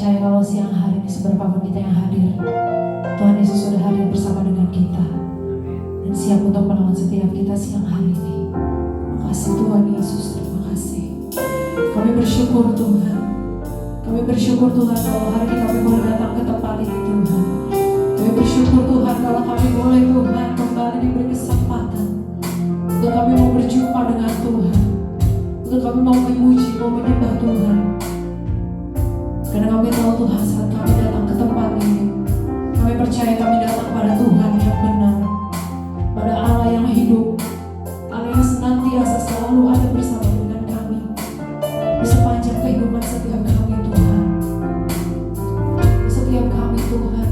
percaya kalau siang hari ini seberapapun kita yang hadir, Tuhan Yesus sudah hadir bersama dengan kita dan siap untuk menolong setiap kita siang hari ini. Terima kasih Tuhan Yesus, terima kasih. Kami bersyukur Tuhan. Kami bersyukur Tuhan kalau hari ini kami boleh datang ke tempat ini Tuhan. Kami bersyukur Tuhan kalau kami boleh Tuhan kembali diberi kesempatan untuk kami mau berjumpa dengan Tuhan, untuk kami mau memuji, mau menyembah Tuhan. Karena kami tahu Tuhan saat kami datang ke tempat ini, kami percaya kami datang pada Tuhan yang benar, pada Allah yang hidup, Allah yang senantiasa selalu ada bersama dengan kami di sepanjang kehidupan setiap kami Tuhan. Setiap kami Tuhan,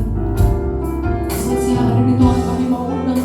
saat siang hari ini Tuhan kami mau undang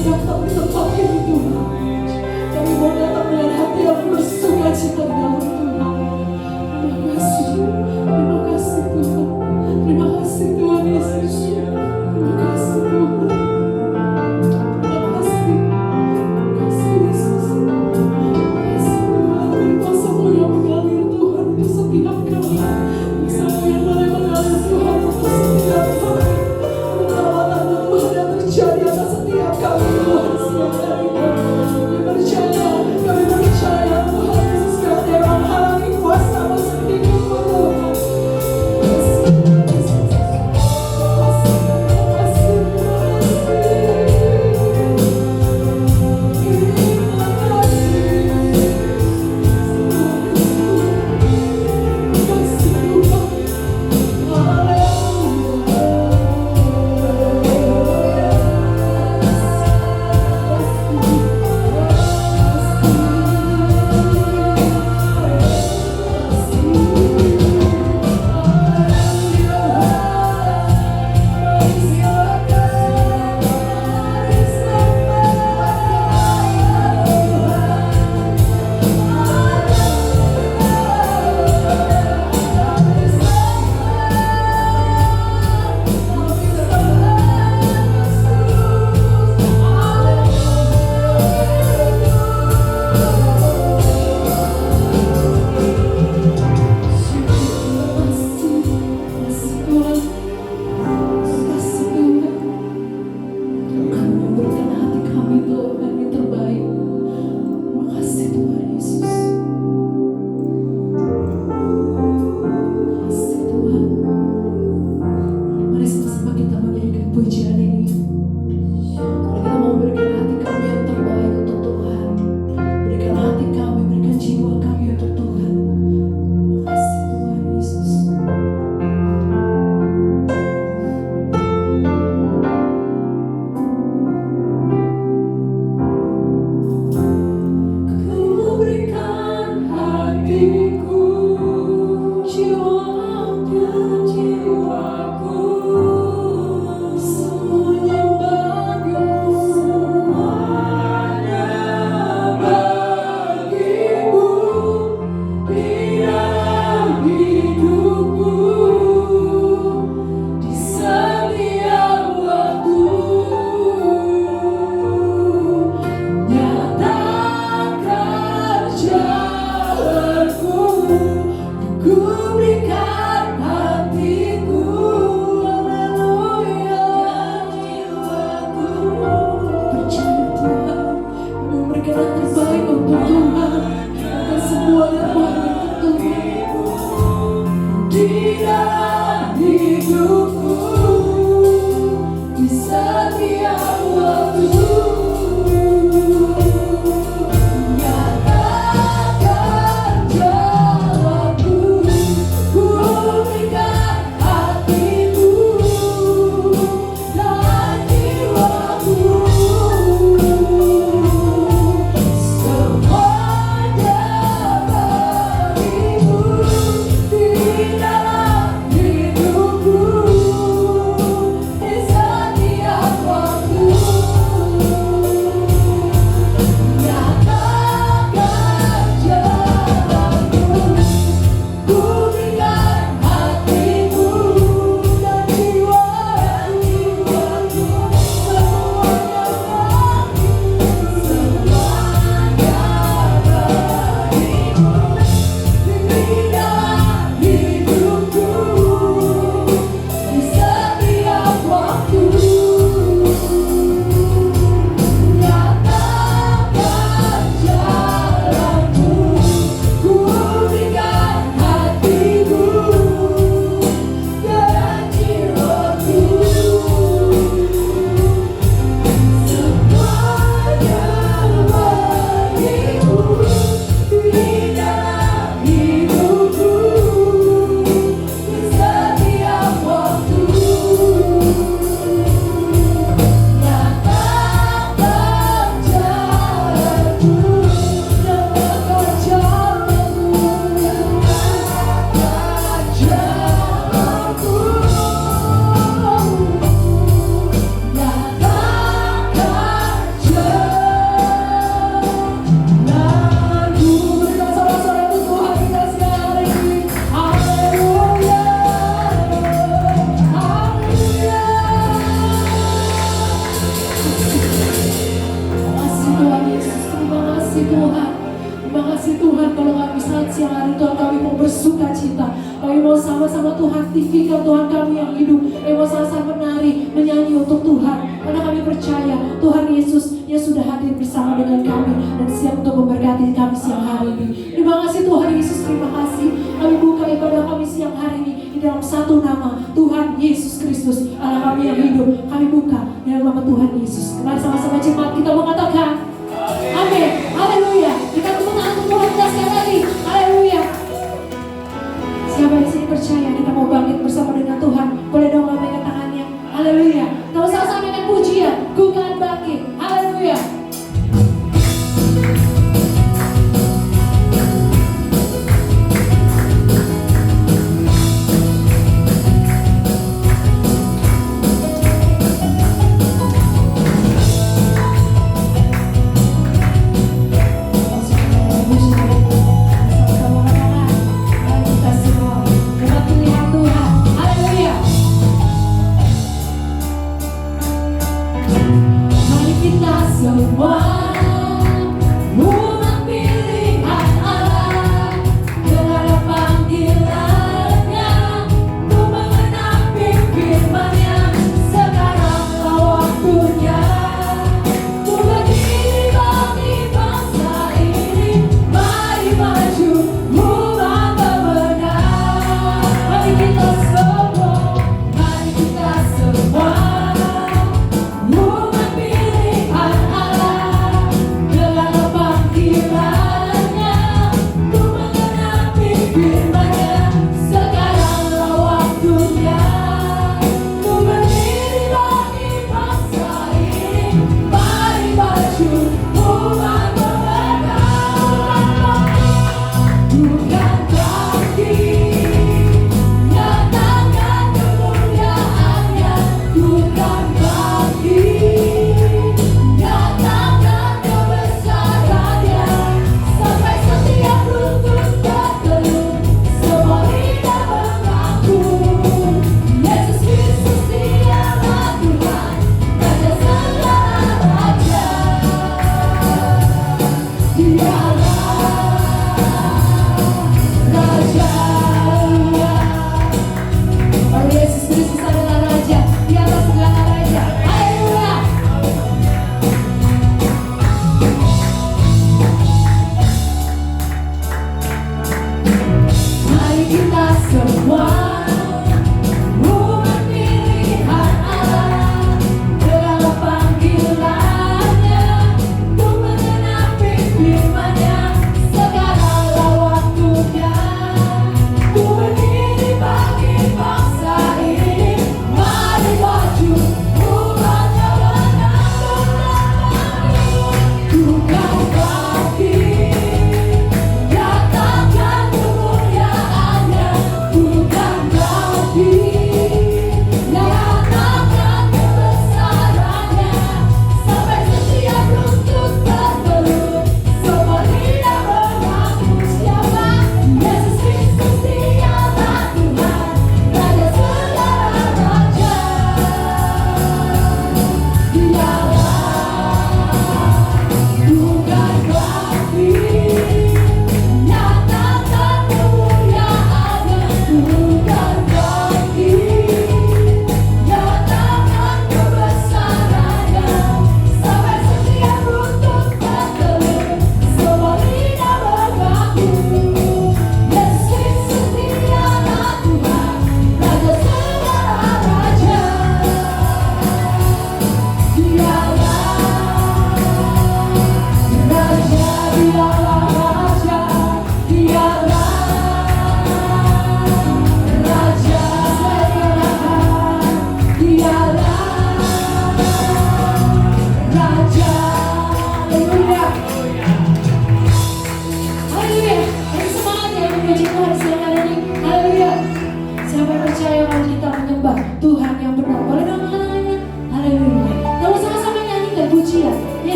datang di tempat ini Tuhan. Kami mau datang dengan hati yang bersukacita di dalam Tuhan. Terima kasih Tuhan. Terima kasih Tuhan Yesus. Terima kasih Tuhan. Terima kasih. Terima kasih Yesus. Terima kasih Tuhan. Kuasa-Mu yang mengalir Tuhan untuk setiap kami. Kuasa-Mu yang mengalir Tuhan untuk setiap kami. Perawatan Tuhan yang terjadi atas setiap kami Tuhan. hidup, yang mau sama-sama menari, menyanyi untuk Tuhan. Karena kami percaya Tuhan Yesus yang sudah hadir bersama dengan kami dan siap untuk memberkati kami siang hari ini. Terima kasih Tuhan Yesus, terima kasih. Kami buka ibadah kami siang hari ini di dalam satu nama, Tuhan Yesus Kristus, Allah kami yang hidup. Kami buka di dalam nama Tuhan Yesus. Mari sama-sama jemaat kita mengatakan amin, haleluya. Kita tepuk tangan untuk Tuhan kita sekali lagi, haleluya. Siapa di sini percaya kita mau bangkit bersama dengan Tuhan? Boleh dong lambaikan tangannya, haleluya. Kita sama-sama dengan pujian, ku kan bangkit, haleluya.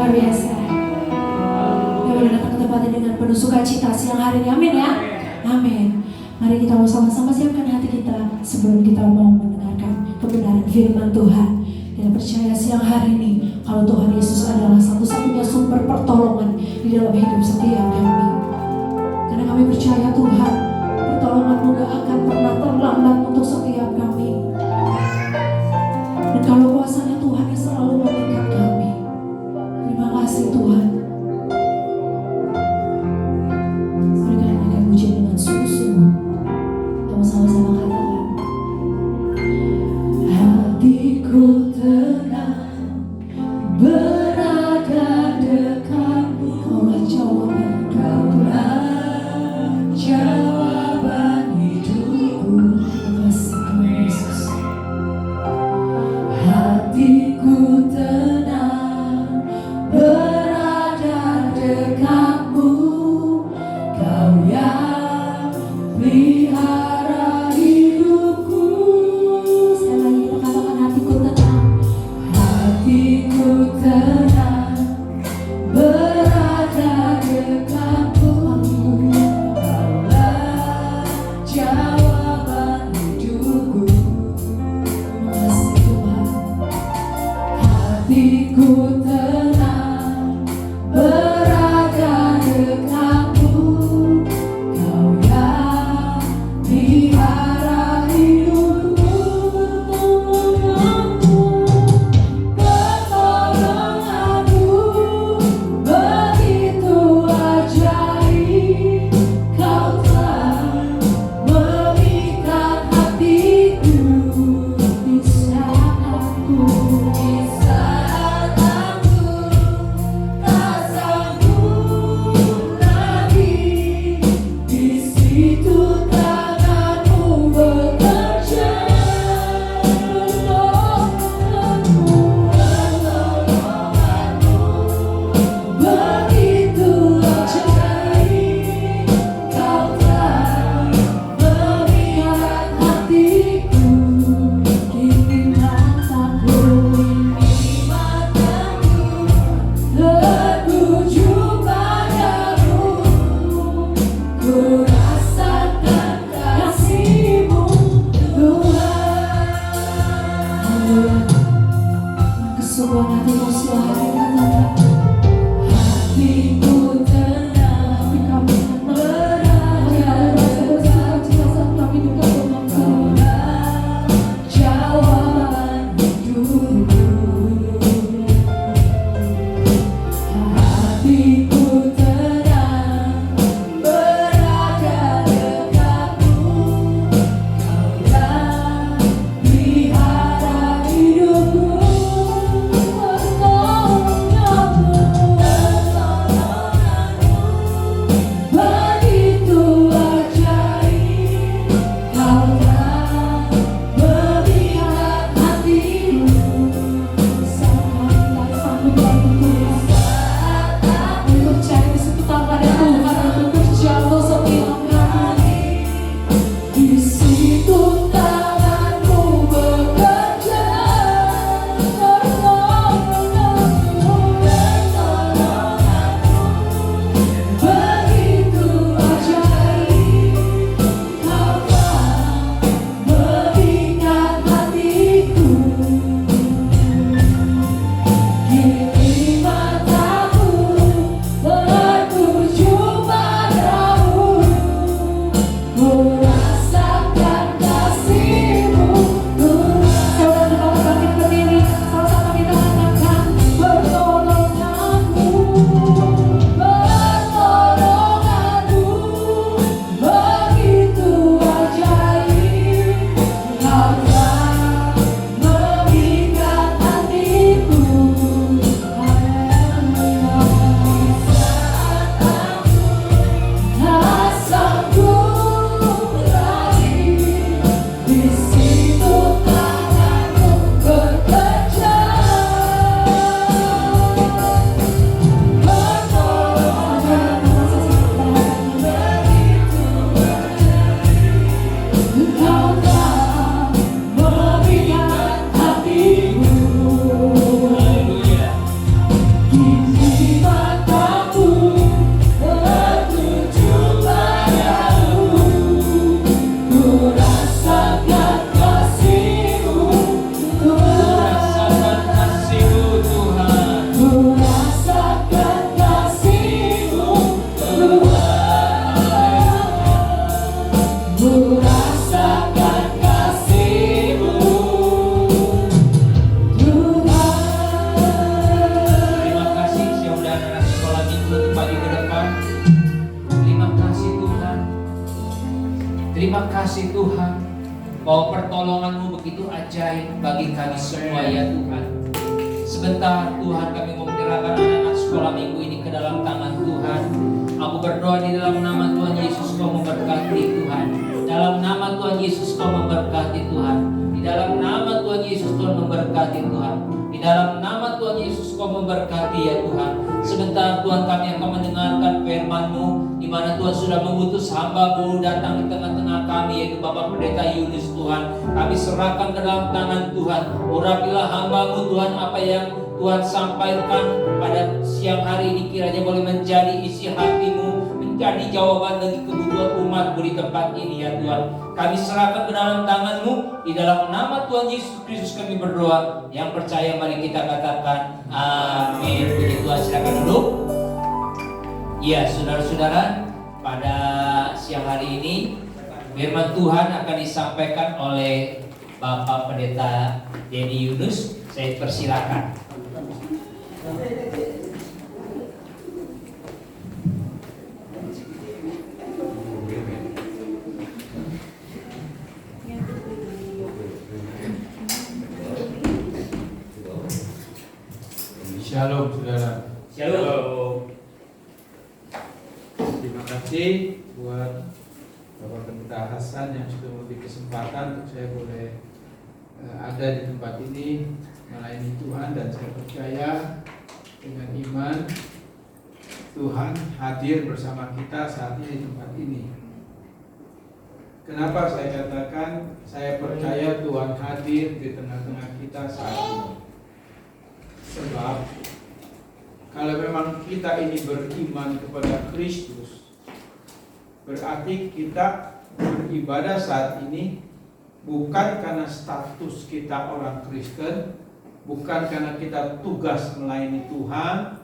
luar biasa. Ya boleh datang ke tempat ini dengan penuh sukacita siang hari ini. Amin ya. Amin. Mari kita mau sama-sama siapkan hati kita sebelum kita mau mendengarkan kebenaran firman Tuhan. Kita percaya siang hari ini kalau Tuhan Yesus adalah satu-satunya sumber pertolongan di dalam hidup setiap kami. Karena kami percaya Tuhan, pertolongan-Mu gak akan pernah terlambat untuk setiap kami. Dan kalau kuasanya Tuhan yang selalu mengikat kami. Terima kasih Tuhan. Mari kita naikkan pujian dengan sungguh-sungguh. Kita sama-sama katakan, hatiku tenang berada dekatmu. Kaulah jauh Terima kasih Tuhan, bahwa pertolongan-Mu begitu ajaib bagi kami semua ya Tuhan. Sebentar Tuhan, kami mau menyerahkan anak-anak sekolah minggu ini ke dalam tangan Tuhan. Aku berdoa di dalam nama Tuhan Yesus, Kau memberkati Tuhan. Dalam nama Tuhan Yesus, Kau memberkati Tuhan. Di dalam nama Tuhan Yesus, Tuhan memberkati Tuhan. Di dalam nama Tuhan Yesus, Kau memberkati ya Tuhan. Sebentar Tuhan, kami akan mendengarkan firman-Mu, di mana Tuhan sudah mengutus hamba-Mu datang di tengah-tengah kami, yaitu Bapak Pendeta Yunus Tuhan. Kami serahkan ke dalam tangan Tuhan. Urapilah hamba-Mu Tuhan, apa yang Tuhan sampaikan pada siang hari ini kiranya boleh menjadi isi hati-Mu, menjadi jawaban bagi kebutuhan umat-Mu di tempat ini ya Tuhan. Kami serahkan ke dalam tangan-Mu, di dalam nama Tuhan Yesus Kristus kami berdoa. Yang percaya mari kita katakan amin. Puji Tuhan, silakan duduk. Ya saudara-saudara, pada siang hari ini firman Tuhan akan disampaikan oleh Bapak Pendeta Denny Yunus. Saya persilakan. Shalom saudara. Shalom. Terima kasih buat Bapak Pendeta Hasan yang sudah memberi kesempatan untuk saya boleh ada di tempat ini melayani Tuhan, dan saya percaya dengan iman Tuhan hadir bersama kita saat ini di tempat ini. Kenapa saya katakan saya percaya Tuhan hadir di tengah-tengah kita saat ini? Sebab kalau memang kita ini beriman kepada Kristus, berarti kita beribadah saat ini bukan karena status kita orang Kristen, bukan karena kita tugas melayani Tuhan,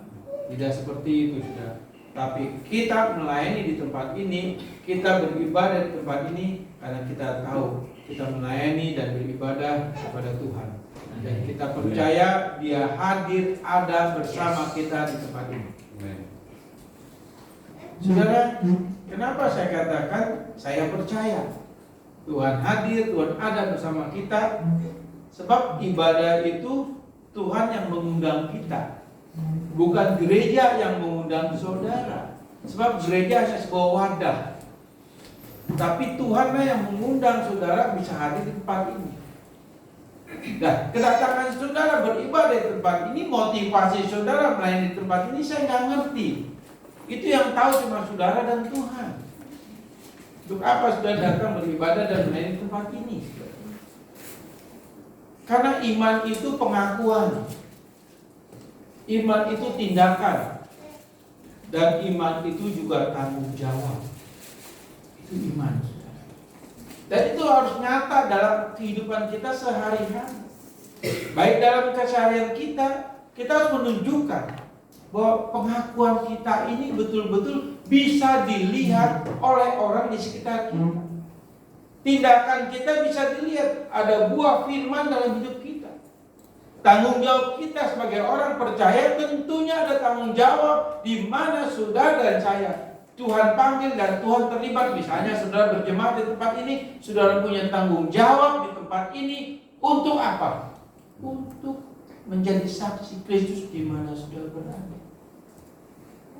tidak seperti itu sudah. Tapi kita melayani di tempat ini, kita beribadah di tempat ini karena kita tahu kita melayani dan beribadah kepada Tuhan. Dan kita percaya Dia hadir, ada bersama kita di tempat ini. Saudara, kenapa saya katakan saya percaya Tuhan hadir, Tuhan ada bersama kita? Sebab ibadah itu Tuhan yang mengundang kita, bukan gereja yang mengundang saudara. Sebab gereja hanya sebuah wadah, tapi Tuhanlah yang mengundang saudara bisa hadir di tempat ini. Nah, kedatangan saudara beribadah di tempat ini, motivasi saudara melayani di tempat ini, saya nggak ngerti. Itu yang tahu cuma saudara dan Tuhan. Untuk apa saudara datang beribadah dan melayani di tempat ini? Karena iman itu pengakuan, iman itu tindakan, dan iman itu juga tanggung jawab. Itu iman. Dan itu harus nyata dalam kehidupan kita sehari-hari. Baik dalam keseharian kita harus menunjukkan bahwa pengakuan kita ini betul-betul bisa dilihat oleh orang di sekitar kita. Tindakan kita bisa dilihat, ada buah firman dalam hidup kita. Tanggung jawab kita sebagai orang percaya tentunya ada tanggung jawab di mana saudara dan saya Tuhan panggil dan Tuhan terlibat. Misalnya saudara berjemaat di tempat ini, saudara punya tanggung jawab di tempat ini untuk apa? Untuk menjadi saksi Kristus di mana saudara berada.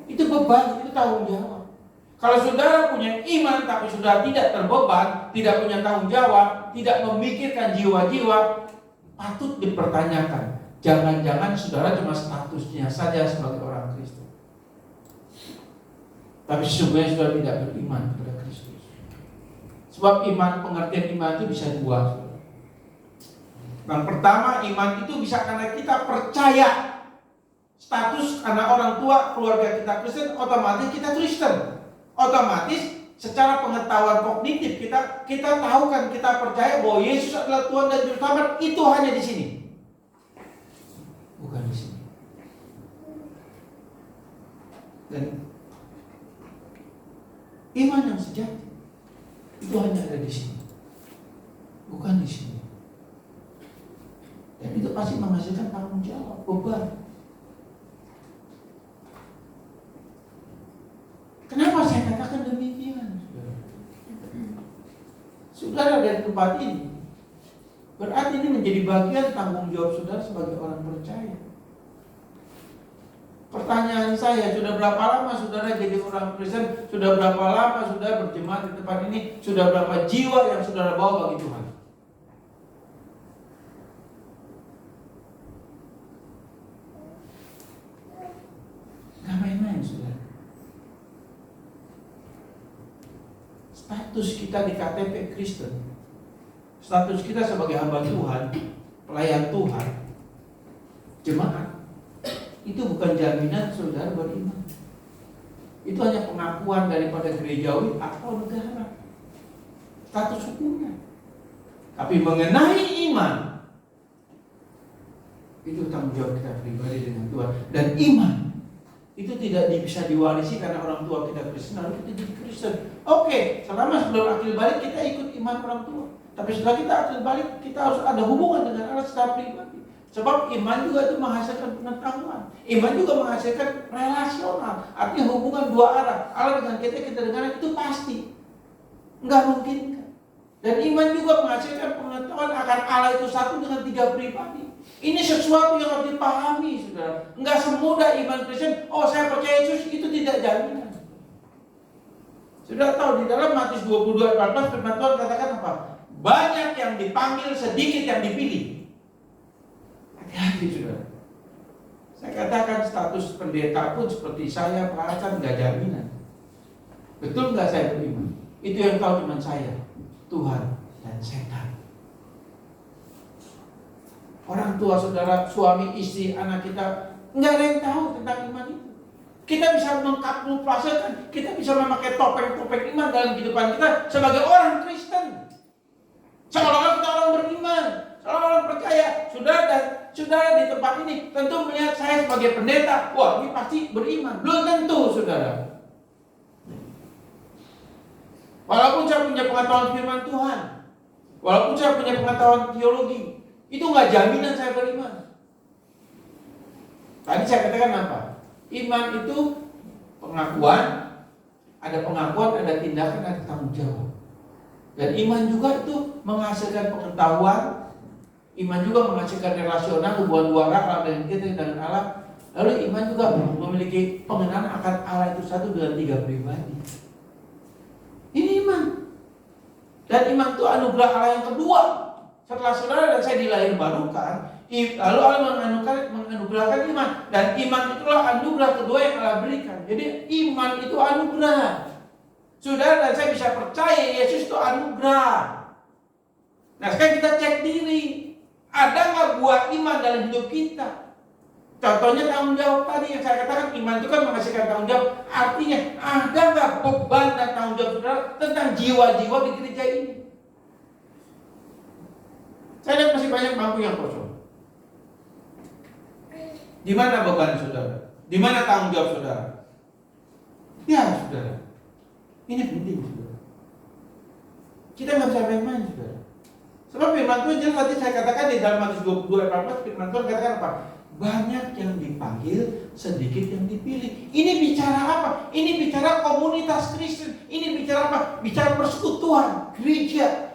Itu beban, itu tanggung jawab. Kalau saudara punya iman tapi sudah tidak terbeban, tidak punya tanggung jawab, tidak memikirkan jiwa-jiwa, patut dipertanyakan. Jangan-jangan saudara cuma statusnya saja sebagai orang Kristen, tapi sesungguhnya sudah tidak beriman kepada Kristus. Sebab iman, pengertian iman itu bisa dua. Yang pertama, iman itu bisa karena kita percaya. Status karena orang tua, keluarga kita Kristen, otomatis kita Kristen. Otomatis secara pengetahuan kognitif kita tahu kan, kita percaya bahwa Yesus adalah Tuhan dan Juru Selamat. Itu hanya di sini, bukan di sini. Dan iman yang sejati itu hanya ada di sini, bukan di sini. Dan itu pasti menghasilkan tanggung jawab, beban. Kenapa saya katakan demikian? saudara dari tempat ini. Berarti ini menjadi bagian tanggung jawab saudara sebagai orang percaya. Pertanyaan saya, sudah berapa lama saudara jadi orang Kristen? Sudah berapa lama saudara berjemaat di tempat ini? Sudah berapa jiwa yang saudara bawa bagi Tuhan? Gak main-main saudara. Status kita di KTP Kristen, status kita sebagai hamba Tuhan, pelayan Tuhan, jemaat, itu bukan jaminan saudara beriman. Itu hanya pengakuan daripada gerejawi atau negara, status hukumnya. Tapi mengenai iman, itu tanggung jawab kita pribadi dengan Tuhan. Dan iman itu tidak bisa diwarisi karena orang tua kita Kristen lalu kita jadi Kristen. Oke, selama sebelum akil balik kita ikut iman orang tua. Tapi setelah kita akil balik, kita harus ada hubungan dengan Allah secara pribadi. Sebab iman juga itu menghasilkan pengetahuan. Iman juga menghasilkan relasional. Artinya hubungan dua arah. Allah dengan kita dengan Allah itu pasti. Enggak mungkin. Dan iman juga menghasilkan pengetahuan akan Allah itu satu dengan tiga pribadi. Ini sesuatu yang harus dipahami, saudara. Enggak semudah iman Kristen, oh saya percaya Yesus, itu tidak jaminan. Sudah tahu di dalam Matius 22 ayat 14 firman Tuhan katakan apa? Banyak yang dipanggil, sedikit yang dipilih. Hati-hati saudara. Saya katakan status pendeta pun seperti saya, Pak Hasan, enggak jaminan. Betul enggak saya beriman? Itu yang tahu cuma saya, Tuhan dan setan. Orang tua, saudara, suami, istri, anak kita nggak ada yang tahu tentang iman itu. Kita bisa mengkamuflasekan, kita bisa memakai topeng-topeng iman dalam kehidupan kita sebagai orang Kristen. Seolah-olah kita orang beriman, seolah-olah orang percaya. Saudara di tempat ini tentu melihat saya sebagai pendeta, wah ini pasti beriman. Belum tentu, saudara. Walaupun saya punya pengetahuan firman Tuhan, walaupun saya punya pengetahuan teologi, itu nggak jaminan saya beriman. Tadi saya katakan apa? Iman itu pengakuan, ada tindakan, ada tanggung jawab. Dan iman juga itu menghasilkan pengetahuan, iman juga menghasilkan relasional, hubungan dua arah Allah dengan kita dengan Allah. Lalu iman juga memiliki pengenalan akan Allah itu satu dengan tiga pribadi. Ini iman. Dan iman itu anugerah Allah yang kedua. Setelah saudara dan saya dilahir barukan, lalu Allah menganugerahkan iman. Dan iman itulah anugerah kedua yang Allah berikan. Jadi iman itu anugerah. Saudara dan saya bisa percaya Yesus itu anugerah. Nah sekarang kita cek diri, ada nggak buah iman dalam hidup kita? Contohnya tanggung jawab tadi yang saya katakan, iman itu kan menghasilkan tanggung jawab. Artinya ada nggak beban dan tanggung jawab saudara tentang jiwa-jiwa di gereja ini? Saya lihat masih banyak bangku yang kosong. Di mana beban saudara? Di mana tanggung jawab saudara? Ya saudara, ini penting saudara. Kita nggak bisa main-main saudara. Sebab firman Tuhan jelas tadi saya katakan di dalam Matius 22 ayat 14, firman Tuhan katakan apa? Banyak yang dipanggil, sedikit yang dipilih. Ini bicara apa? Ini bicara komunitas Kristen. Ini bicara apa? Bicara persekutuan, gereja.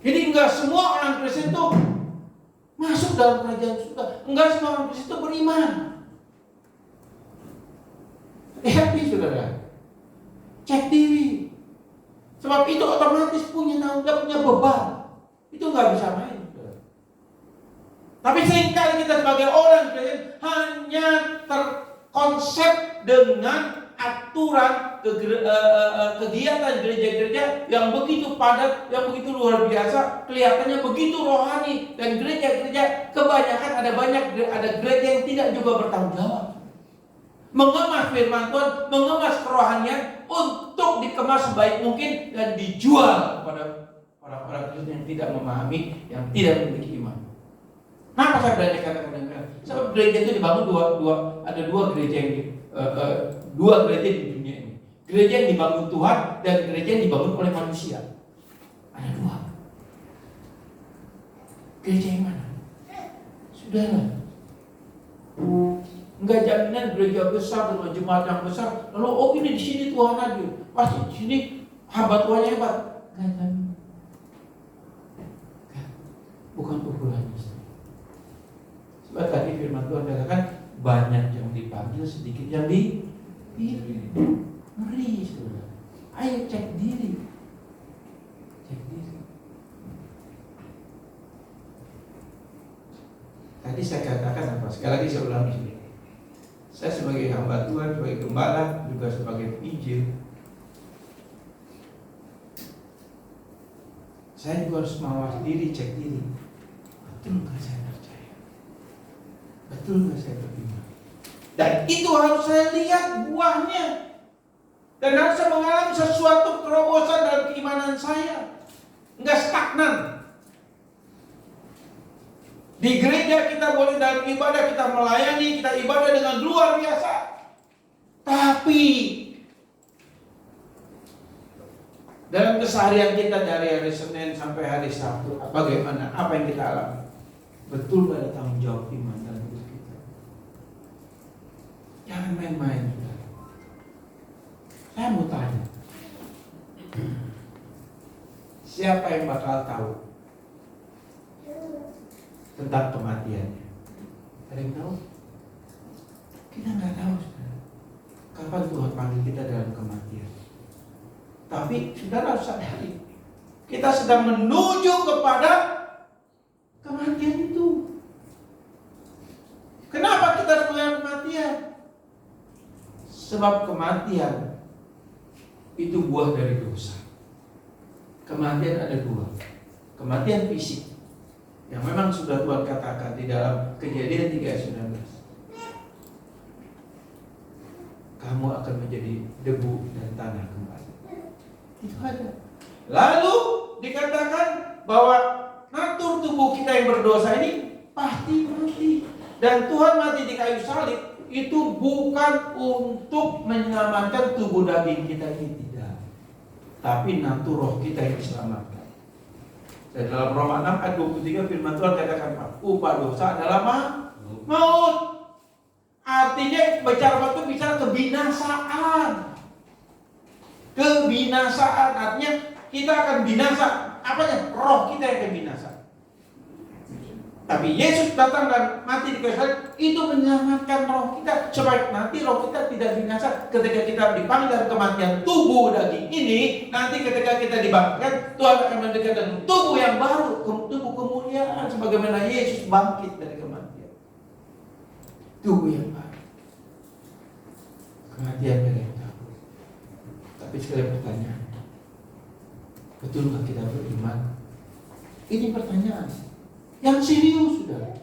Jadi enggak semua orang Kristen itu masuk dalam kerajaan surga. Enggak semua orang Kristen itu beriman. Hati saudara, cek diri. Sebab itu otomatis punya tanggung jawab, punya beban. Itu enggak bisa main. Saudara. Tapi seringkali kita sebagai orang Kristen hanya terkonsep dengan aturan kegiatan gereja-gereja yang begitu padat, yang begitu luar biasa, kelihatannya begitu rohani, dan gereja-gereja kebanyakan ada gereja yang tidak juga bertanggung jawab. Mengemas firman Tuhan, mengemas kerohanian untuk dikemas sebaik mungkin dan dijual kepada orang-orang Kristen yang tidak memahami, yang tidak memiliki iman. Kenapa saya berani katakan demikian? Sebab gereja itu dibangun ada dua gereja yang dua gereja di dunia ini. Gereja yang dibangun Tuhan dan gereja yang dibangun oleh manusia. Ada dua. Gereja yang mana? Saudara, enggak jaminan gereja besar dengan jemaat yang besar. Lalu ini di sini Tuhan hadir. Pasti di sini hamba tuanya hebat. Kan. Bukan ukurannya. Sebab tadi firman Tuhan katakan banyak yang dipanggil, sedikit yang dipilih. Ngeri, saudara. Ayo cek diri. Cek diri. Tadi saya katakan apa? Sekali lagi saya ulangi. Saya sebagai hamba Tuhan, sebagai gembala, juga sebagai penginjil, saya juga harus mawas diri, cek diri. Betul nggak saya percaya? Betul nggak saya beriman? Dan itu harus saya lihat buahnya. Dan harus saya mengalami sesuatu terobosan dalam keimanan saya. Nggak stagnan. Di gereja kita boleh dalam ibadah, kita melayani, kita ibadah dengan luar biasa. Tapi dalam keseharian kita dari hari Senin sampai hari Sabtu, bagaimana? Apa yang kita alami? Betul gak ada tanggung jawab iman dalam hidup kita? Jangan main-main. Saya mau tanya, siapa yang bakal tahu tentang kematiannya? Ada yang tahu? Kita nggak tahu. Kapan Tuhan panggil kita dalam kematian? Tapi saudara harus sadari, kita sedang menuju kepada kematian itu. Kenapa kita harus mengalami kematian? Sebab kematian itu buah dari dosa. Kematian ada dua. Kematian fisik yang memang sudah Tuhan katakan di dalam Kejadian 3:19. Kamu akan menjadi debu dan tanah kembali. Itu ada. Lalu dikatakan bahwa natur tubuh kita yang berdosa ini pasti mati. Dan Tuhan mati di kayu salib itu bukan untuk menyelamatkan tubuh daging kita ini, tidak. Tapi natur roh kita yang diselamatkan. Dan dalam Roma 6 ayat 23 firman Tuhan katakan, upah dosa adalah maut. Artinya bicara waktu bicara kebinasaan. Kebinasaan artinya kita akan binasa. Apanya? Roh kita yang akan binasa. Tapi Yesus datang dan mati di kayu salib itu menyelamatkan roh kita supaya nanti roh kita tidak binasa ketika kita dipanggil dalam kematian tubuh daging ini. Nanti ketika kita dibangkitkan, Tuhan akan memberikan tubuh yang baru, tubuh kemuliaan sebagaimana Yesus bangkit dari kematian. Tubuh yang baru. Kematian yang tahu. Tapi sekali pertanyaan, betulkah kita beriman? Ini pertanyaan yang serius, saudara.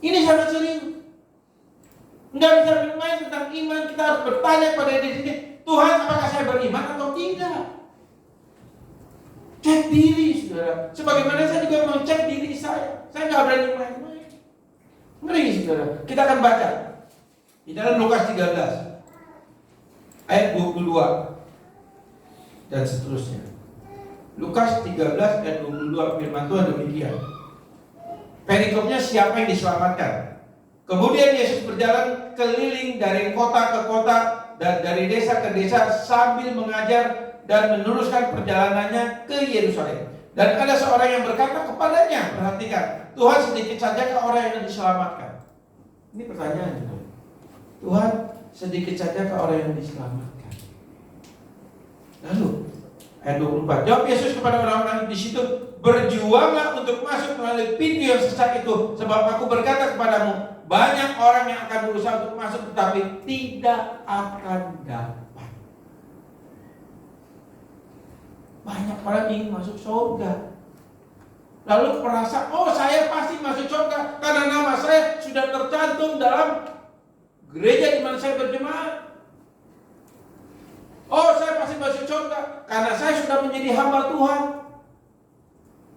Ini sangat serius. Enggak bisa bermain tentang iman. Kita harus bertanya pada diri sendiri, Tuhan, apakah saya beriman atau tidak? Cek diri, saudara. Sebagaimana saya juga mau cek diri saya. Saya nggak berani main-main. Ngeri, saudara. Kita akan baca di dalam Lukas 13 ayat 22 dan seterusnya. Lukas 13 ayat 22 firman Tuhan demikian. Perikopnya siapa yang diselamatkan? Kemudian Yesus berjalan keliling dari kota ke kota dan dari desa ke desa sambil mengajar dan meneruskan perjalanannya ke Yerusalem. Dan ada seorang yang berkata kepadanya, perhatikan, Tuhan, sedikit saja ke orang yang diselamatkan. Ini pertanyaan juga. Tuhan, sedikit saja ke orang yang diselamatkan. Lalu ayat 24, jawab Yesus kepada orang-orang di situ, berjuanglah untuk masuk melalui pintu yang sesak itu, sebab aku berkata kepadamu, banyak orang yang akan berusaha untuk masuk tetapi tidak akan dapat. Banyak orang ingin masuk surga, lalu merasa, oh saya pasti masuk surga karena nama saya sudah tercantum dalam gereja di mana saya berjemaat. Oh, saya pasti masuk surga karena saya sudah menjadi hamba Tuhan.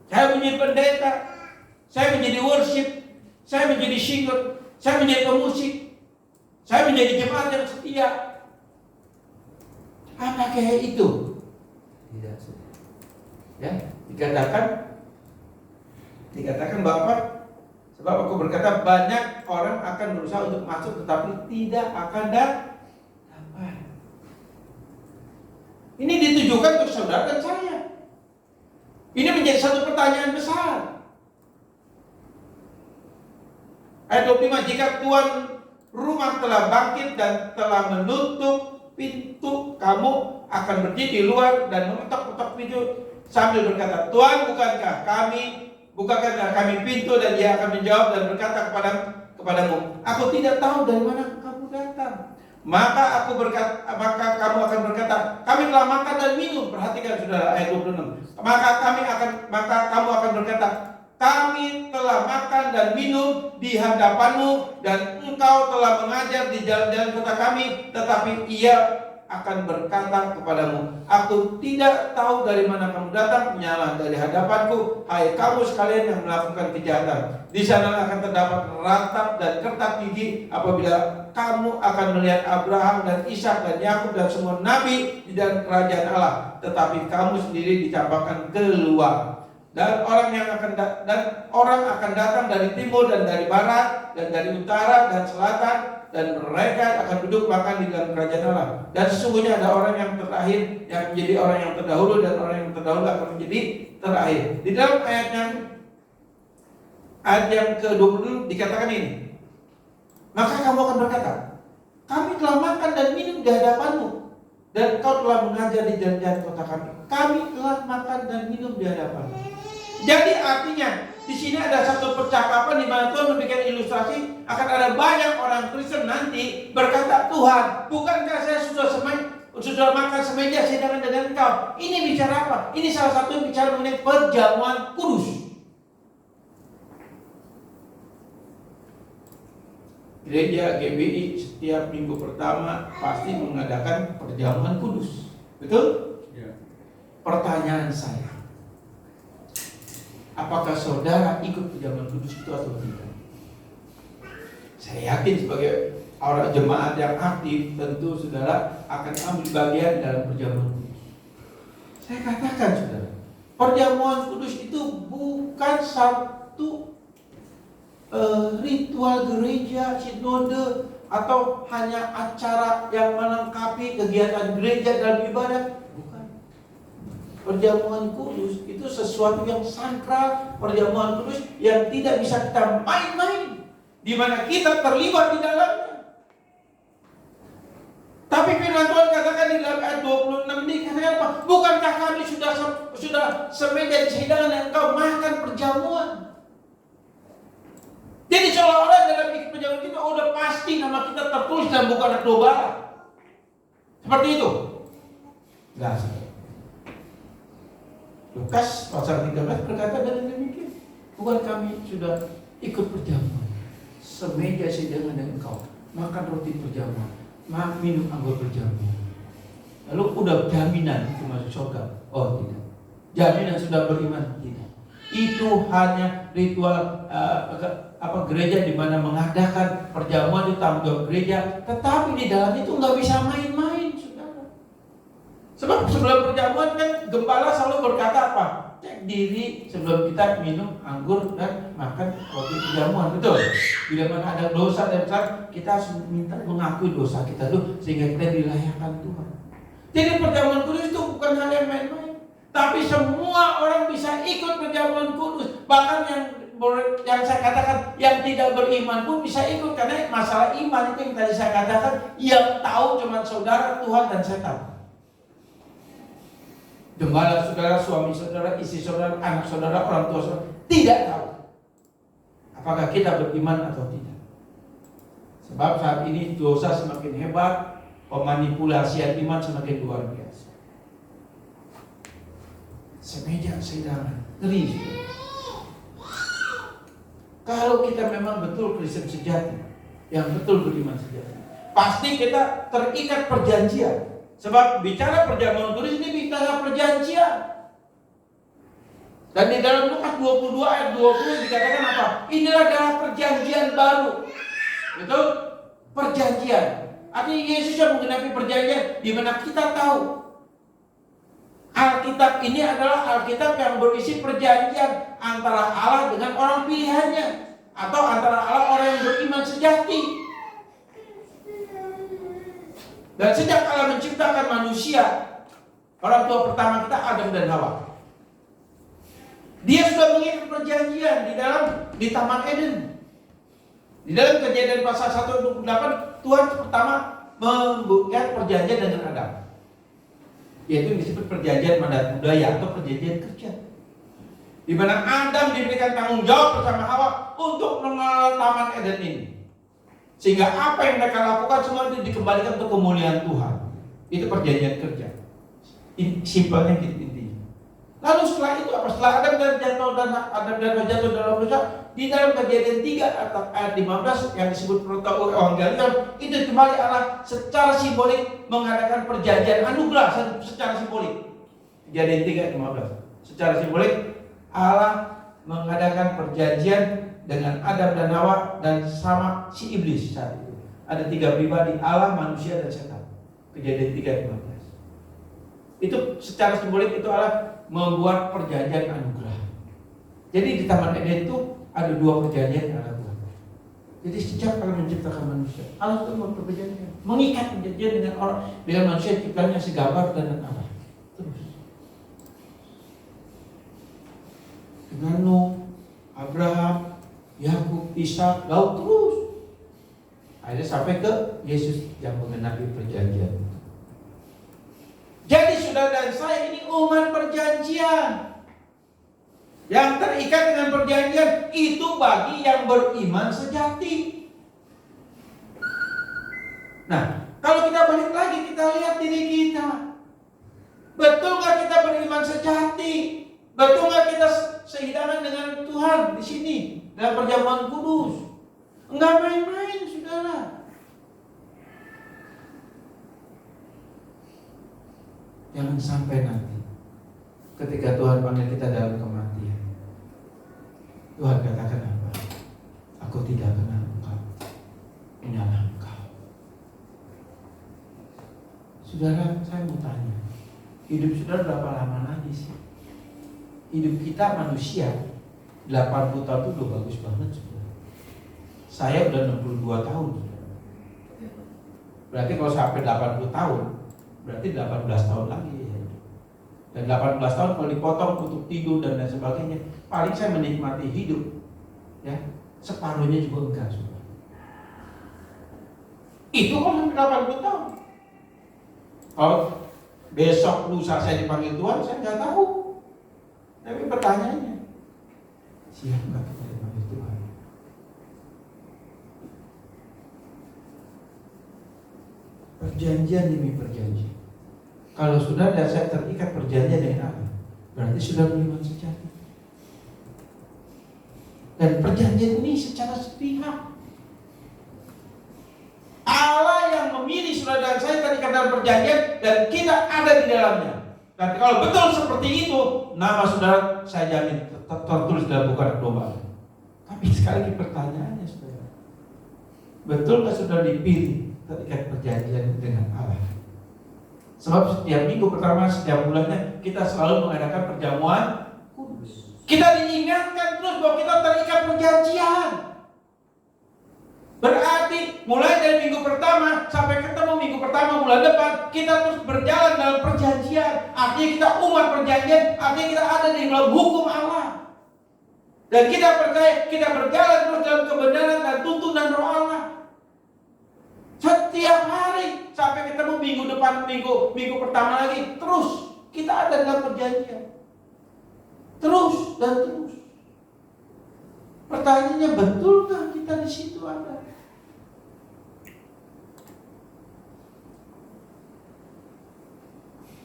Saya menjadi pendeta, saya menjadi worship, saya menjadi singer, saya menjadi pemusik, saya menjadi jemaat yang setia. Apa kayak itu? Tidak. Ya, dikatakan Bapak, sebab aku berkata banyak orang akan berusaha untuk masuk tetapi tidak akan dapat. Ini ditujukan untuk saudara dan saya. Ini menjadi satu pertanyaan besar. Ayat 25, jika tuan rumah telah bangkit dan telah menutup pintu, kamu akan berdiri di luar dan mengetok-ketok pintu sambil berkata, Tuan, bukankah kami pintu? Dan dia akan menjawab dan berkata kepadamu, aku tidak tahu dari mana kamu datang. Maka kamu akan berkata, kami telah makan dan minum. Perhatikan saudara, ayat 26. Maka kamu akan berkata, kami telah makan dan minum di hadapanmu, dan engkau telah mengajar di jalan-jalan kota kami. Tetapi ia akan berkata kepadamu, aku tidak tahu dari mana kamu datang, nyala dari hadapanku, hai kamu sekalian yang melakukan kejahatan. Di sana akan terdapat ratap dan kertak gigi apabila kamu akan melihat Abraham dan Ishak dan Yakub dan semua nabi di dalam kerajaan Allah, tetapi kamu sendiri dicampakkan keluar. Dan orang akan datang dari timur dan dari barat dan dari utara dan selatan, dan mereka akan duduk makan di dalam kerajaan Allah. Dan sesungguhnya ada orang yang terakhir yang menjadi orang yang terdahulu, dan orang yang terdahulu akan menjadi terakhir. Di dalam ayat yang ke-20 dikatakan ini, maka kamu akan berkata, kami telah makan dan minum di hadapanmu, dan kau telah mengajar di jalan-jalan kota kami. Kami telah makan dan minum di hadapanmu. Jadi artinya di sini ada satu percakapan di mana Tuhan memberikan ilustrasi akan ada banyak orang Kristen nanti berkata, Tuhan, bukankah saya sudah makan semeja hidangan dengan engkau? Ini bicara apa? Ini salah satu bicara mengenai perjamuan kudus. Gereja GBI setiap minggu pertama pasti mengadakan perjamuan kudus. Betul? Ya. Pertanyaan saya, apakah saudara ikut perjamuan kudus itu atau tidak? Saya yakin sebagai orang jemaat yang aktif, tentu saudara akan ambil bagian dalam perjamuan kudus. Saya katakan saudara, perjamuan kudus itu bukan satu ritual gereja, sinode, atau hanya acara yang melengkapi kegiatan gereja dalam ibadah. Bukan. Perjamuan kudus itu sesuatu yang sakral, perjamuan kudus yang tidak bisa kita main-main, di mana kita terlibat di dalamnya. Tapi firman Tuhan katakan di dalam ayat 26 ini, katakan apa? Bukankah kami sudah semeja hidangan yang engkau makan perjamuan? Jadi seolah-olah dalam ikut perjamuan kita udah pasti nama kita tertulis dalam buku anak domba. Seperti itu. Enggak. Lukas pasal 13 berkata dengan demikian. Bukan kami sudah ikut perjamuan, semeja hidangan dengan engkau, makan roti perjamuan, minum anggur perjamuan. Lalu udah jaminan itu masuk surga? Oh tidak. Jaminan sudah beriman? Tidak. Itu hanya ritual gereja di mana mengadakan perjamuan itu tanggung jawab gereja, tetapi di dalam itu nggak bisa main-main, saudara. Sebab sebelum perjamuan kan gembala selalu berkata apa? Cek diri sebelum kita minum anggur dan makan roti perjamuan, betul? Bila mana ada dosa dan besar, kita harus minta mengakui dosa kita dulu sehingga kita dilayakkan Tuhan. Jadi perjamuan kudus itu bukan hal yang main-main, tapi semua orang bisa ikut perjamuan kudus. Bahkan yang saya katakan yang tidak beriman pun bisa ikut, karena masalah iman itu yang tadi saya katakan, yang tahu cuma saudara, Tuhan dan setan. Gembala saudara, suami saudara, istri saudara, anak saudara, orang tua saudara tidak tahu apakah kita beriman atau tidak. Sebab saat ini dosa semakin hebat, pemanipulasian iman semakin luar biasa. Semeja hidangan, ngeri. Kalau kita memang betul Kristen sejati, yang betul beriman sejati, pasti kita terikat perjanjian. Sebab bicara perjamuan kudus ini bicara perjanjian. Dan di dalam Lukas 22 ayat 20 dikatakan apa? Inilah adalah perjanjian baru. Betul? Perjanjian. Artinya Yesus yang menggenapi perjanjian, di mana kita tahu Alkitab ini adalah Alkitab yang berisi perjanjian antara Allah dengan orang pilihannya, atau antara Allah orang yang beriman sejati. Dan sejak Allah menciptakan manusia, Orang tua pertama kita Adam dan Hawa. Dia sudah mengikat perjanjian di Taman Eden. Di dalam Kejadian pasal 1:28, Tuhan pertama membuat perjanjian dengan Adam. Yaitu disebut perjanjian mandat budaya atau perjanjian kerja. Di mana Adam diberikan tanggung jawab bersama Hawa untuk mengelola Taman Eden ini. Sehingga apa yang mereka lakukan semua itu dikembalikan untuk kemuliaan Tuhan. Itu perjanjian kerja. Simpelnya gitu intinya. Lalu setelah itu apa? Setelah Adam dan Hawa jatuh dalam dosa, di dalam Kejadian 3 ayat 15 yang disebut proto evangelion, itu kembali Allah secara simbolik mengadakan perjanjian anugerah secara simbolik. Kejadian 3 ayat 15. Secara simbolik Allah mengadakan perjanjian dengan Adam dan Hawa dan sama si iblis saat itu. Ada 3 pribadi, Allah, manusia, dan setan. Kejadian 3 ayat 15. Itu secara simbolik itu Allah membuat perjanjian anugerah. Jadi di Taman Eden itu ada 2 perjanjian yang Allah buat. Jadi sejak Allah menciptakan manusia, Allah itu membuat perjanjian, mengikat perjanjian dengan manusia ciptanya segambar dengan Allah. Terus dengan Nuh, Abraham, Yakub, Ishak, Daud, terus akhirnya sampai ke Yesus yang mengenapi perjanjian. Jadi saudara dan saya ini umat perjanjian. Yang terikat dengan perjanjian itu bagi yang beriman sejati. Nah, kalau kita balik lagi, kita lihat diri kita. Betul nggak kita beriman sejati? Betul nggak kita sehidangan dengan Tuhan di sini dalam perjamuan kudus? Enggak main-main, saudara. Jangan sampai nanti ketika Tuhan panggil kita dalam kematian, Tuhan katakan apa? Aku tidak kenal engkau, inilah engkau. Saudara, saya mau tanya, hidup saudara berapa lama lagi sih? Hidup kita manusia 80 tahun itu udah bagus banget, saudara. Saya udah 62 tahun, saudara. Berarti kalau sampai 80 tahun, berarti 18 tahun lagi ya. Dan 18 tahun kalau dipotong untuk tidur dan lain sebagainya, paling saya menikmati hidup ya, separuhnya juga enggak, saudara. Itu kalau sampai 80 tahun. Kalau besok lusa saya dipanggil Tuhan, saya nggak tahu. Tapi pertanyaannya, siap nggak kita dipanggil Tuhan? Perjanjian demi perjanjian. Kalau sudah dan saya terikat perjanjian dengan Allah, berarti sudah beriman sejati. Dan perjanjian ini secara sepihak. Allah yang memilih saudara dan saya terikat dalam perjanjian dan kita ada di dalamnya. Dan kalau betul seperti itu, nama saudara saya jamin tertulis dalam buku anak domba. Tapi sekali lagi pertanyaannya, saudara, betul nggak saudara dipilih terikat perjanjian dengan Allah? Sebab setiap minggu pertama, setiap bulannya kita selalu mengadakan perjamuan kudus. Kita diingatkan terus bahwa kita terikat perjanjian. Berarti mulai dari minggu pertama sampai ketemu minggu pertama bulan depan, kita terus berjalan dalam perjanjian. Artinya kita umat perjanjian, artinya kita ada di dalam hukum Allah. Dan kita percaya kita berjalan terus dalam kebenaran dan tuntunan Roh Allah. Setiap hari sampai ketemu minggu depan, minggu pertama lagi, terus kita ada dalam perjanjian. Terus dan terus. Pertanyaannya, betulkah kita di situ ada?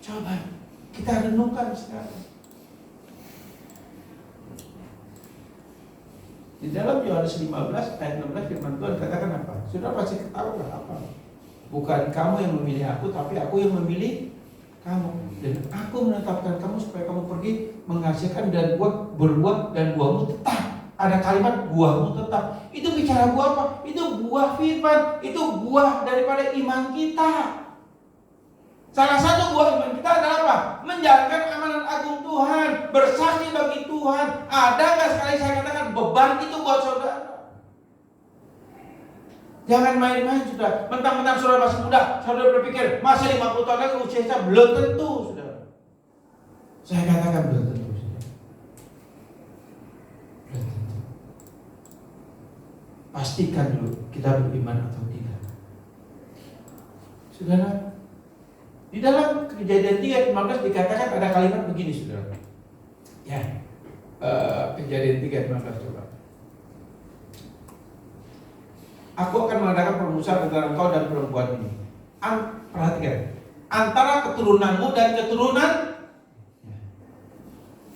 Coba kita renungkan sekarang. Di dalam Yohanes 15 ayat 16 firman Tuhan katakan apa? Sudah pasti ketahui apa? Bukan kamu yang memilih aku, tapi aku yang memilih kamu. Dan aku menetapkan kamu supaya kamu pergi menghasilkan dan berbuah dan buahmu tetap. Ada kalimat buahmu tetap. Itu bicara buah apa? Itu buah firman. Itu buah daripada iman kita. Salah satu buah iman kita adalah apa? Menjalankan amanat agung Tuhan, bersaksi bagi Tuhan. Ada nggak sekali saya katakan beban itu buat saudara? Jangan main-main, sudah. Mentang-mentang saudara masih muda, saudara berpikir masih 50 tahun lagi usia saya belum tentu, saudara. Saya katakan belum tentu. Belum tentu. Pastikan dulu kita beriman atau tidak. Saudara, di dalam Kejadian 3:15 dikatakan ada kalimat begini, saudara. Ya, Kejadian 3:15 coba. Aku akan mengadakan permusuhan antara engkau dan perempuan ini. Perhatikan, antara keturunanmu dan keturunan.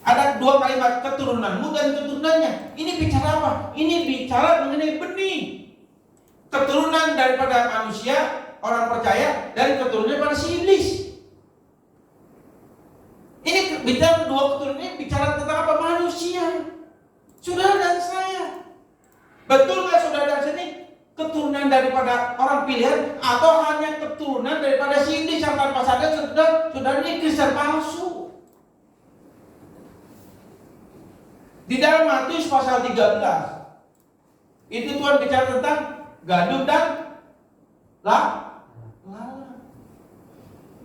Ada dua kalimat, keturunanmu dan keturunannya. Ini bicara apa? Ini bicara mengenai benih. Keturunan daripada manusia, orang percaya, dan keturunan daripada si iblis. Ini bicara dua keturunan ini bicara tentang apa? Manusia. Saudara dan saya. Betul nggak saudara dan saya ini keturunan daripada orang pilihan atau hanya keturunan daripada si iblis yang tanpa sadar saudara ini Kristen palsu? Di dalam Matius pasal 13 itu Tuhan bicara tentang gandum dan lalang.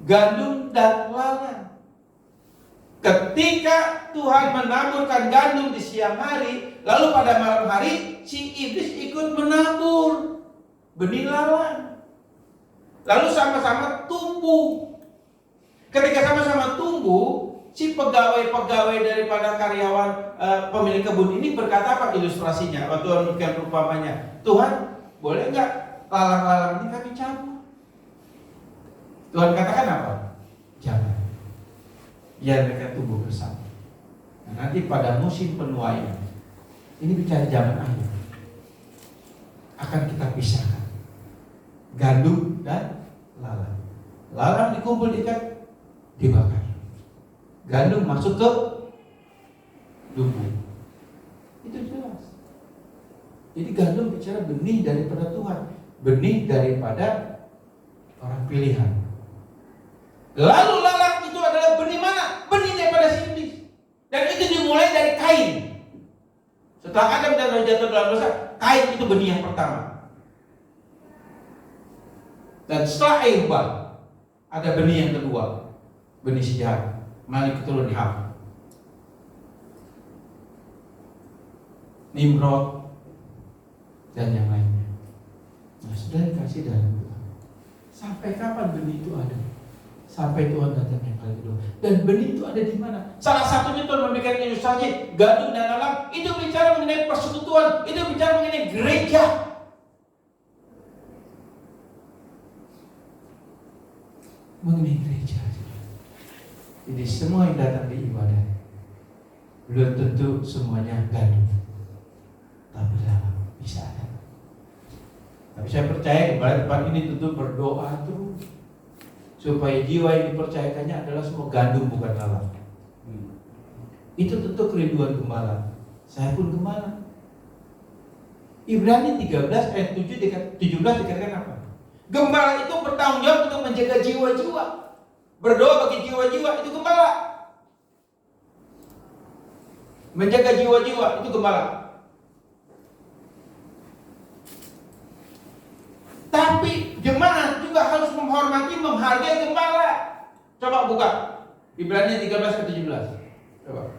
Gandum dan lalang. Ketika Tuhan menaburkan gandum di siang hari, lalu pada malam hari si iblis ikut menabur benih lalang. Lalu sama-sama tumbuh. Ketika sama-sama tumbuh, si pegawai-pegawai daripada karyawan pemilik kebun ini berkata apa ilustrasinya? Waktu memberikan perumpamannya, Tuhan boleh nggak lalang-lalang ini kami cabut? Tuhan katakan apa? Jangan. Biar mereka tumbuh bersama. Nah, nanti pada musim penuaian, ini bicara zaman akhir, akan kita pisahkan gandum dan lalang. Lalang dikumpul ikat, dibakar. Gandum masuk ke lumbung. Itu jelas. Jadi gandum bicara benih daripada Tuhan, benih daripada orang pilihan. Lalu lalang itu adalah benih mana? Benih daripada si iblis. Dan itu dimulai dari Kain. Setelah Adam dan Hawa jatuh dalam dosa, Kain itu benih yang pertama. Dan setelah Abel ada benih yang kedua, benih si jahat. Malik keturunan Ham, Nimrod, dan yang lainnya. Nah, sudah dikasih dalam Tuhan. Sampai kapan benih itu ada? Sampai Tuhan datang yang kali kedua. Dan benih itu ada di mana? Salah satunya Tuhan memberikan ilustrasi gandum dan lalang. Itu bicara mengenai persekutuan. Itu bicara mengenai gereja. Mengenai gereja. Jadi semua yang datang di ibadah belum tentu semuanya gandum, tapi lalang bisa ada. Tapi saya percaya kembali tempat ini tentu berdoa terus supaya jiwa yang dipercayakannya adalah semua gandum bukan lalang. Itu tentu kerinduan gembala. Saya pun gembala. Ibrani 13 ayat 17 dikatakan apa? Gembala itu bertanggung jawab untuk menjaga jiwa-jiwa. Berdoa bagi jiwa-jiwa itu gembala. Menjaga jiwa-jiwa itu gembala. Tapi jemaat juga harus menghormati, menghargai gembala. Coba buka Ibrani 13 ke 17. Coba.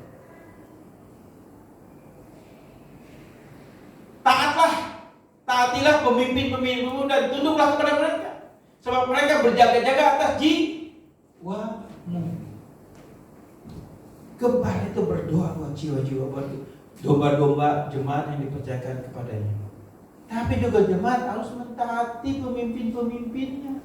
Taatilah pemimpin-pemimpinmu dan tunduklah kepada mereka, sebab mereka berjaga-jaga atas jiwamu. Gembala itu berdoa buat jiwa-jiwa, buat domba-domba jemaat yang dipercayakan kepadanya. Tapi juga jemaat harus mentaati pemimpin-pemimpinnya,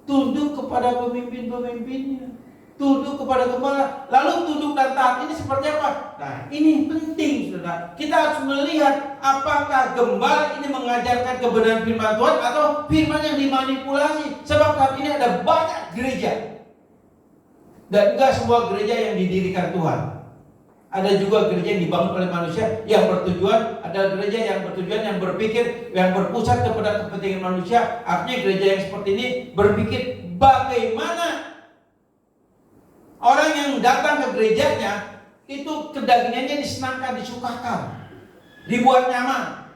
tunduk kepada pemimpin-pemimpinnya, tunduk kepada gembala. Lalu tunduk dan taat ini seperti apa? Nah, ini penting, saudara. Kita harus melihat apakah gembala ini mengajarkan kebenaran firman Tuhan atau firman yang dimanipulasi. Sebab saat ini ada banyak gereja, dan enggak semua gereja yang didirikan Tuhan. Ada juga gereja yang dibangun oleh manusia yang bertujuan, ada gereja yang bertujuan, yang berpikir, yang berpusat kepada kepentingan manusia. Artinya gereja yang seperti ini berpikir bagaimana orang yang datang ke gerejanya itu kedagingannya disenangkan, disukakan, dibuat nyaman.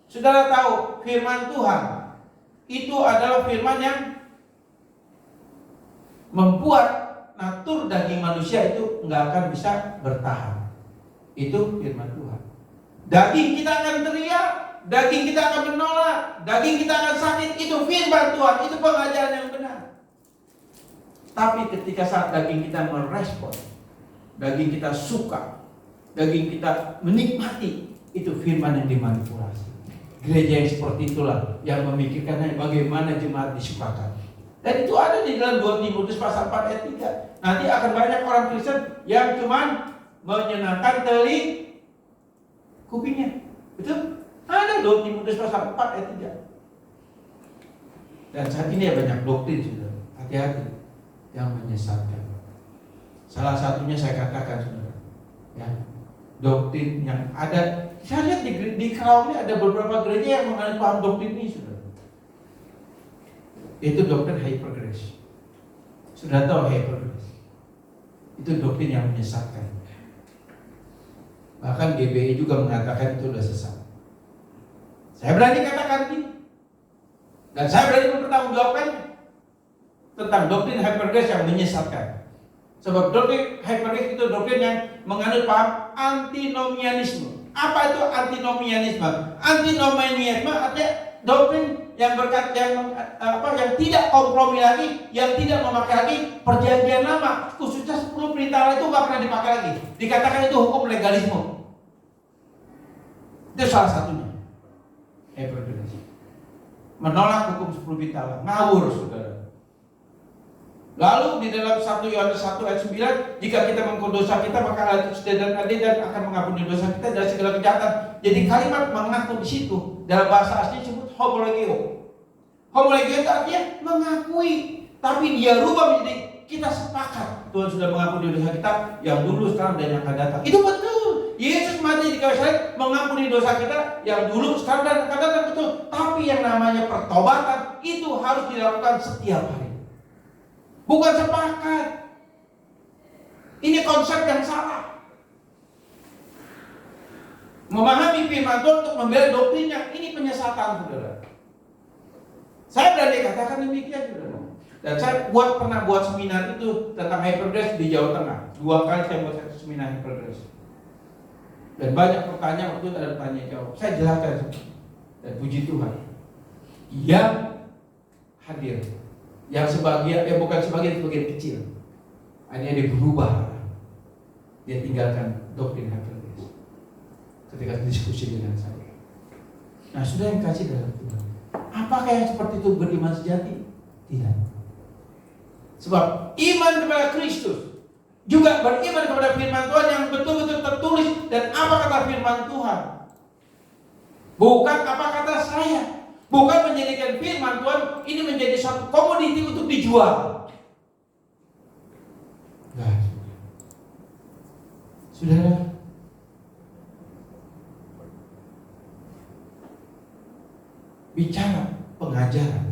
Saudara tahu firman Tuhan itu adalah firman yang membuat natur daging manusia itu nggak akan bisa bertahan. Itu firman Tuhan. Daging kita akan teriak, daging kita akan menolak, daging kita akan sakit. Itu firman Tuhan, itu pengajaran yang benar. Tapi ketika saat daging kita merespon, daging kita suka, daging kita menikmati, itu firman yang dimanipulasi. Gereja yang seperti itulah yang memikirkan bagaimana jemaat disukakan. Dan itu ada di dalam 2 Timotius pasal 4 ayat 3. Nanti akan banyak orang Kristen yang cuman menyenangkan kupingnya. Betul? Ada 2 Timotius pasal 4 ayat 3. Dan saat ini banyak doktrin sudah. Hati-hati yang menyesatkan. Salah satunya saya katakan saudara, ya, doktrin yang ada. Saya lihat di Kerawang ini ada beberapa gereja yang mengalami paham doktrin ini saudara. Itu doktrin hyper grace. Sudah tahu hyper grace? Itu doktrin yang menyesatkan. Bahkan GBI juga mengatakan itu sudah sesat. Saya berani katakan ini, dan saya berani mempertanggungjawabkan tentang doktrin hyper grace yang menyesatkan. Sebab doktrin hyper grace itu doktrin yang menganut paham antinomianisme. Apa itu antinomianisme? Antinomianisme artinya doktrin yang yang tidak kompromi lagi, yang tidak memakai lagi perjanjian lama, khususnya 10 perintah itu nggak pernah dipakai lagi. Dikatakan itu hukum legalisme. Itu salah satunya. Menolak hukum 10 perintah, ngawur saudara. Lalu di dalam 1 Yohanes 1 ayat 9, jika kita mengaku dosa kita, maka Allah itu setia dan adil dan akan mengampuni dosa kita dari segala kejahatan. Jadi kalimat mengaku di situ dalam bahasa asli disebut homologeo. Homologeo itu artinya mengakui, tapi dia rubah menjadi kita sepakat. Tuhan sudah mengampuni dosa kita yang dulu, sekarang dan yang akan datang. Itu betul. Yesus mati di kayu salib mengampuni dosa kita yang dulu, sekarang dan akan datang, betul. Tapi yang namanya pertobatan itu harus dilakukan setiap hari. Bukan sepakat. Ini konsep yang salah. Memahami firman Tuhan untuk membela doktrinnya, ini penyesatan saudara. Saya berani katakan demikian saudara. Dan saya pernah buat seminar itu tentang hypergrace di Jawa Tengah. 2 kali saya buat seminar hypergrace. Dan banyak pertanyaan, waktu itu ada tanya jawab. Saya jelaskan dan puji Tuhan, yang hadir, yang sebagian, bukan sebagian kecil, hanya dia berubah. Dia tinggalkan doktrin hypergrace ketika diskusi dengan saya. Nah, sudah yang kasih dalam Tuhan, apakah yang seperti itu beriman sejati? Tidak. Sebab iman kepada Kristus juga beriman kepada firman Tuhan yang betul-betul tertulis. Dan apa kata firman Tuhan? Bukan apa kata saya. Bukan menjadikan firman Tuhan ini menjadi suatu komoditi untuk dijual. Nah, saudara, bicara pengajaran.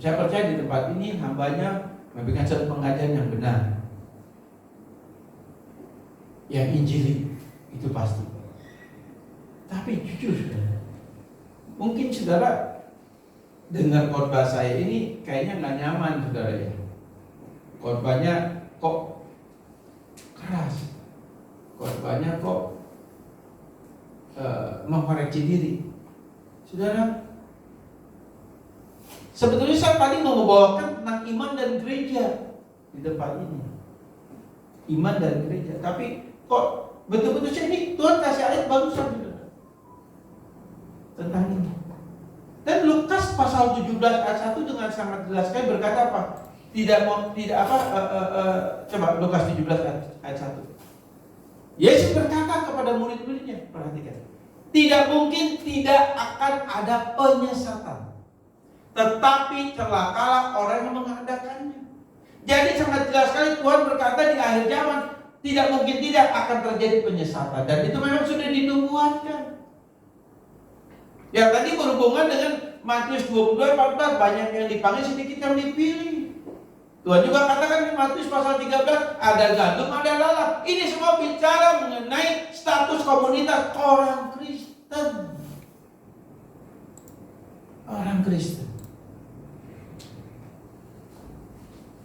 Saya percaya di tempat ini hambanya memberikan satu pengajaran yang benar, yang injili, itu pasti. Tapi jujur saudara, mungkin saudara dengar khotbah saya ini kayaknya nggak nyaman saudara ya. Khotbahnya kok keras, khotbahnya kok mengkoreksi diri. Saudara, sebetulnya saya tadi mau membawakan tentang iman dan gereja di tempat ini. Iman dan gereja, tapi kok betul-betul ini Tuhan kasih ayat barusan saudara tentang ini. Dan Lukas pasal 17 ayat 1 dengan sangat jelas sekali berkata apa? Coba Lukas 17 ayat 1. Yesus berkata kepada murid-muridnya, perhatikan. Tidak mungkin tidak akan ada penyesatan, tetapi celakalah orang yang mengadakannya. Jadi sangat jelas sekali Tuhan berkata di akhir zaman tidak mungkin tidak akan terjadi penyesatan, dan itu memang sudah dinubuatkan. Yang tadi berhubungan dengan Matius 22:14, banyak yang dipanggil, sedikit yang dipilih. Tuhan juga katakan di Matius pasal 13, ada gandum, ada lalat. Ini semua bicara mengenai status komunitas orang Kristen. Orang Kristen.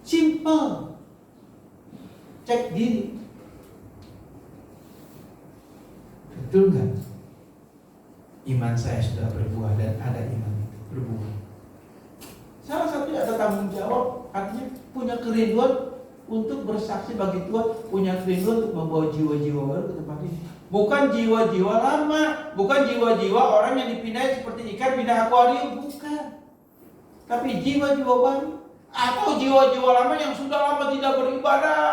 Simple. cek diri. Betul nggak? Iman saya sudah berbuah dan ada iman itu berbuah. Salah satunya ada tanggung jawab, artinya punya kerinduan untuk bersaksi bagi Tuhan, punya kerinduan untuk membawa jiwa-jiwa baru ke tempat ini. Bukan jiwa-jiwa lama, bukan jiwa-jiwa orang yang dipindahin seperti ikan pindah akuarium, bukan. Tapi jiwa-jiwa baru atau jiwa-jiwa lama yang sudah lama tidak beribadah,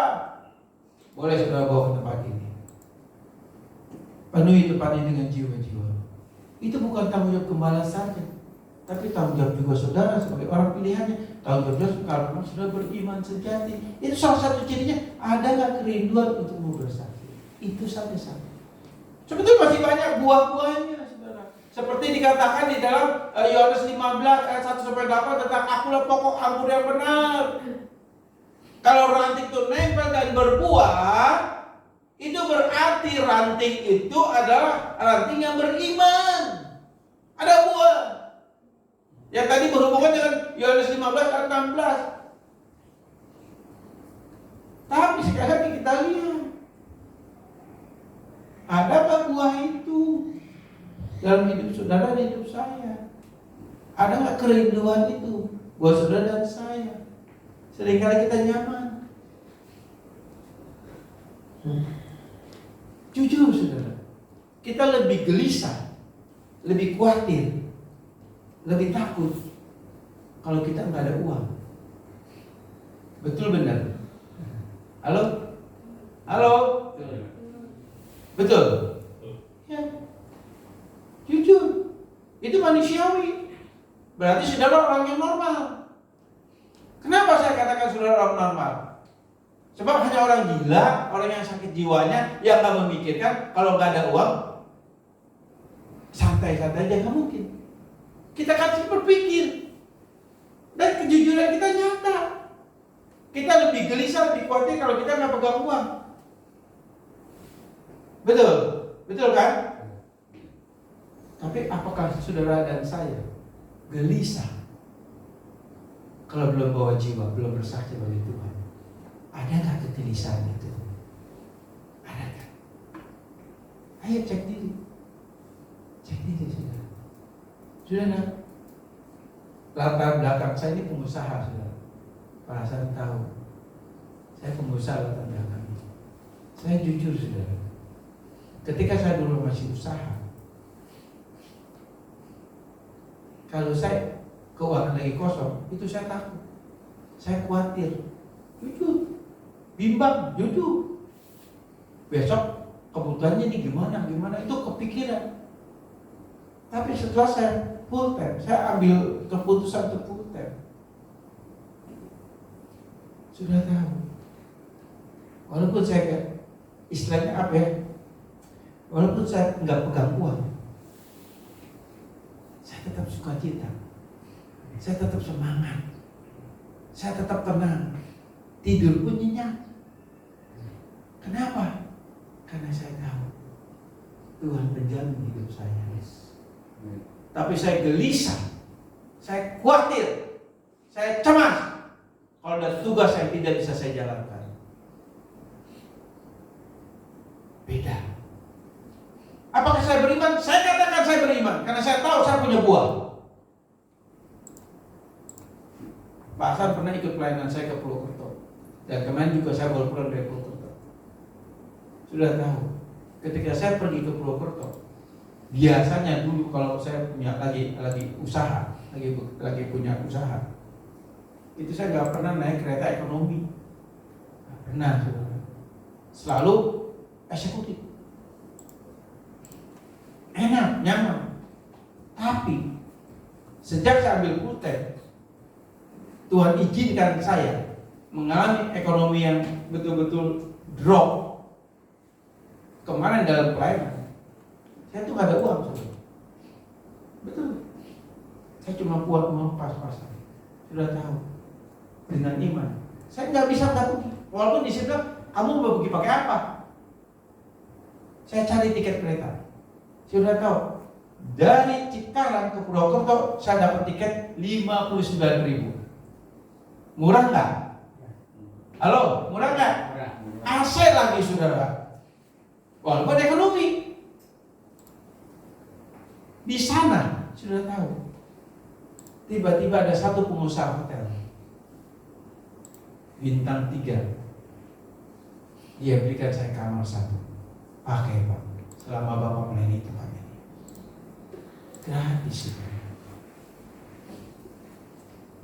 boleh saudara bawa ke tempat ini. Penuhi tempat ini dengan jiwa-jiwa. Itu bukan tanggung jawab gembala saja, tapi tanggung jawab juga saudara sebagai orang pilihannya. Tanggung jawab kalau sudah beriman sejati. Itu salah satu cirinya. Ada nggak kerinduan untuk mau bersaksi? Itu saja. Sebetulnya masih banyak buah-buahnya, saudara. Seperti dikatakan di dalam Yohanes 15 ayat 1-8 tentang akulah pokok anggur yang benar. Kalau ranting itu nempel dan berbuah, itu berarti ranting itu adalah ranting yang beriman. Ada buah. Yang tadi berhubungan dengan Yohanes 15 ayat 16. Tapi sekarang kita lihat, adakah buah itu dalam hidup saudara dan hidup saya? Ada nggak kerinduan itu buat saudara dan saya? Seringkali kita nyaman. Jujur saudara, kita lebih gelisah, lebih khawatir, lebih takut kalau kita nggak ada uang. Betul benar? Halo? Halo? Betul? Ya. Jujur, itu manusiawi. Berarti saudara orang yang normal. Kenapa saya katakan saudara orang normal? Sebab hanya orang gila, orang yang sakit jiwanya, yang gak memikirkan kalau gak ada uang, santai-santai aja, gak mungkin. Kita kasih berpikir, dan kejujuran kita nyata. Kita lebih gelisah, lebih khawatir kalau kita gak pegang uang. Betul? Betul kan? Tapi apakah saudara dan saya gelisah kalau belum bawa jiwa, belum bersaksi bagi Tuhan? Ada nggak kegelisahan itu? Ada nggak? Ayo cek diri. Cek diri saudara. Saudara, latar belakang saya ini pengusaha saudara. Para saya tahu, saya pengusaha latar belakang. Saya jujur saudara. Ketika saya dulu masih usaha, kalau saya keuangan lagi kosong, itu saya takut, saya khawatir, jujur. Bimbang, jujur. Besok kebutuhannya ini gimana, itu kepikiran. Tapi setelah saya full time, saya ambil keputusan untuk full time. Sudah tahu. Walaupun saya istilahnya apa ya? Walaupun saya nggak pegang uang, saya tetap sukacita. Saya tetap semangat. Saya tetap tenang. Tidur pun nyenyak. Kenapa? Karena saya tahu Tuhan menjamin hidup saya. Tapi saya gelisah, saya khawatir, saya cemas kalau ada tugas yang tidak bisa saya jalankan. Beda. Apakah saya beriman? Saya katakan saya beriman karena saya tahu saya punya buah. Pak Hasan pernah ikut pelayanan saya ke Purwokerto, dan kemarin juga saya baru pulang dari Purwokerto. Sudah tahu, ketika saya pergi ke Purwokerto, biasanya dulu kalau saya punya lagi usaha, lagi punya usaha, itu saya nggak pernah naik kereta ekonomi, nggak pernah, saudara. Selalu eksekutif, enak, nyaman. Tapi sejak saya ambil full time, Tuhan izinkan saya mengalami ekonomi yang betul-betul drop. Kemarin dalam pelayanan, saya tuh gak ada uang, saudara. Betul. Saya cuma buat uang pas-pasan. Sudah tahu. Dengan iman, saya nggak bisa pergi. Walaupun di situ, kamu mau pergi pakai apa? Saya cari tiket kereta. Sudah tahu. Dari Cikarang ke Purwokerto, saya dapat tiket 59.000. Murah nggak? Halo, murah nggak? AC lagi saudara. Walaupun ekonomi. Di sana, sudah tahu. Tiba-tiba ada satu pengusaha hotel. Bintang 3. Dia berikan saya kamar 1. Pakai Pak. Selama Bapak melayani tempat ini. Gratis itu.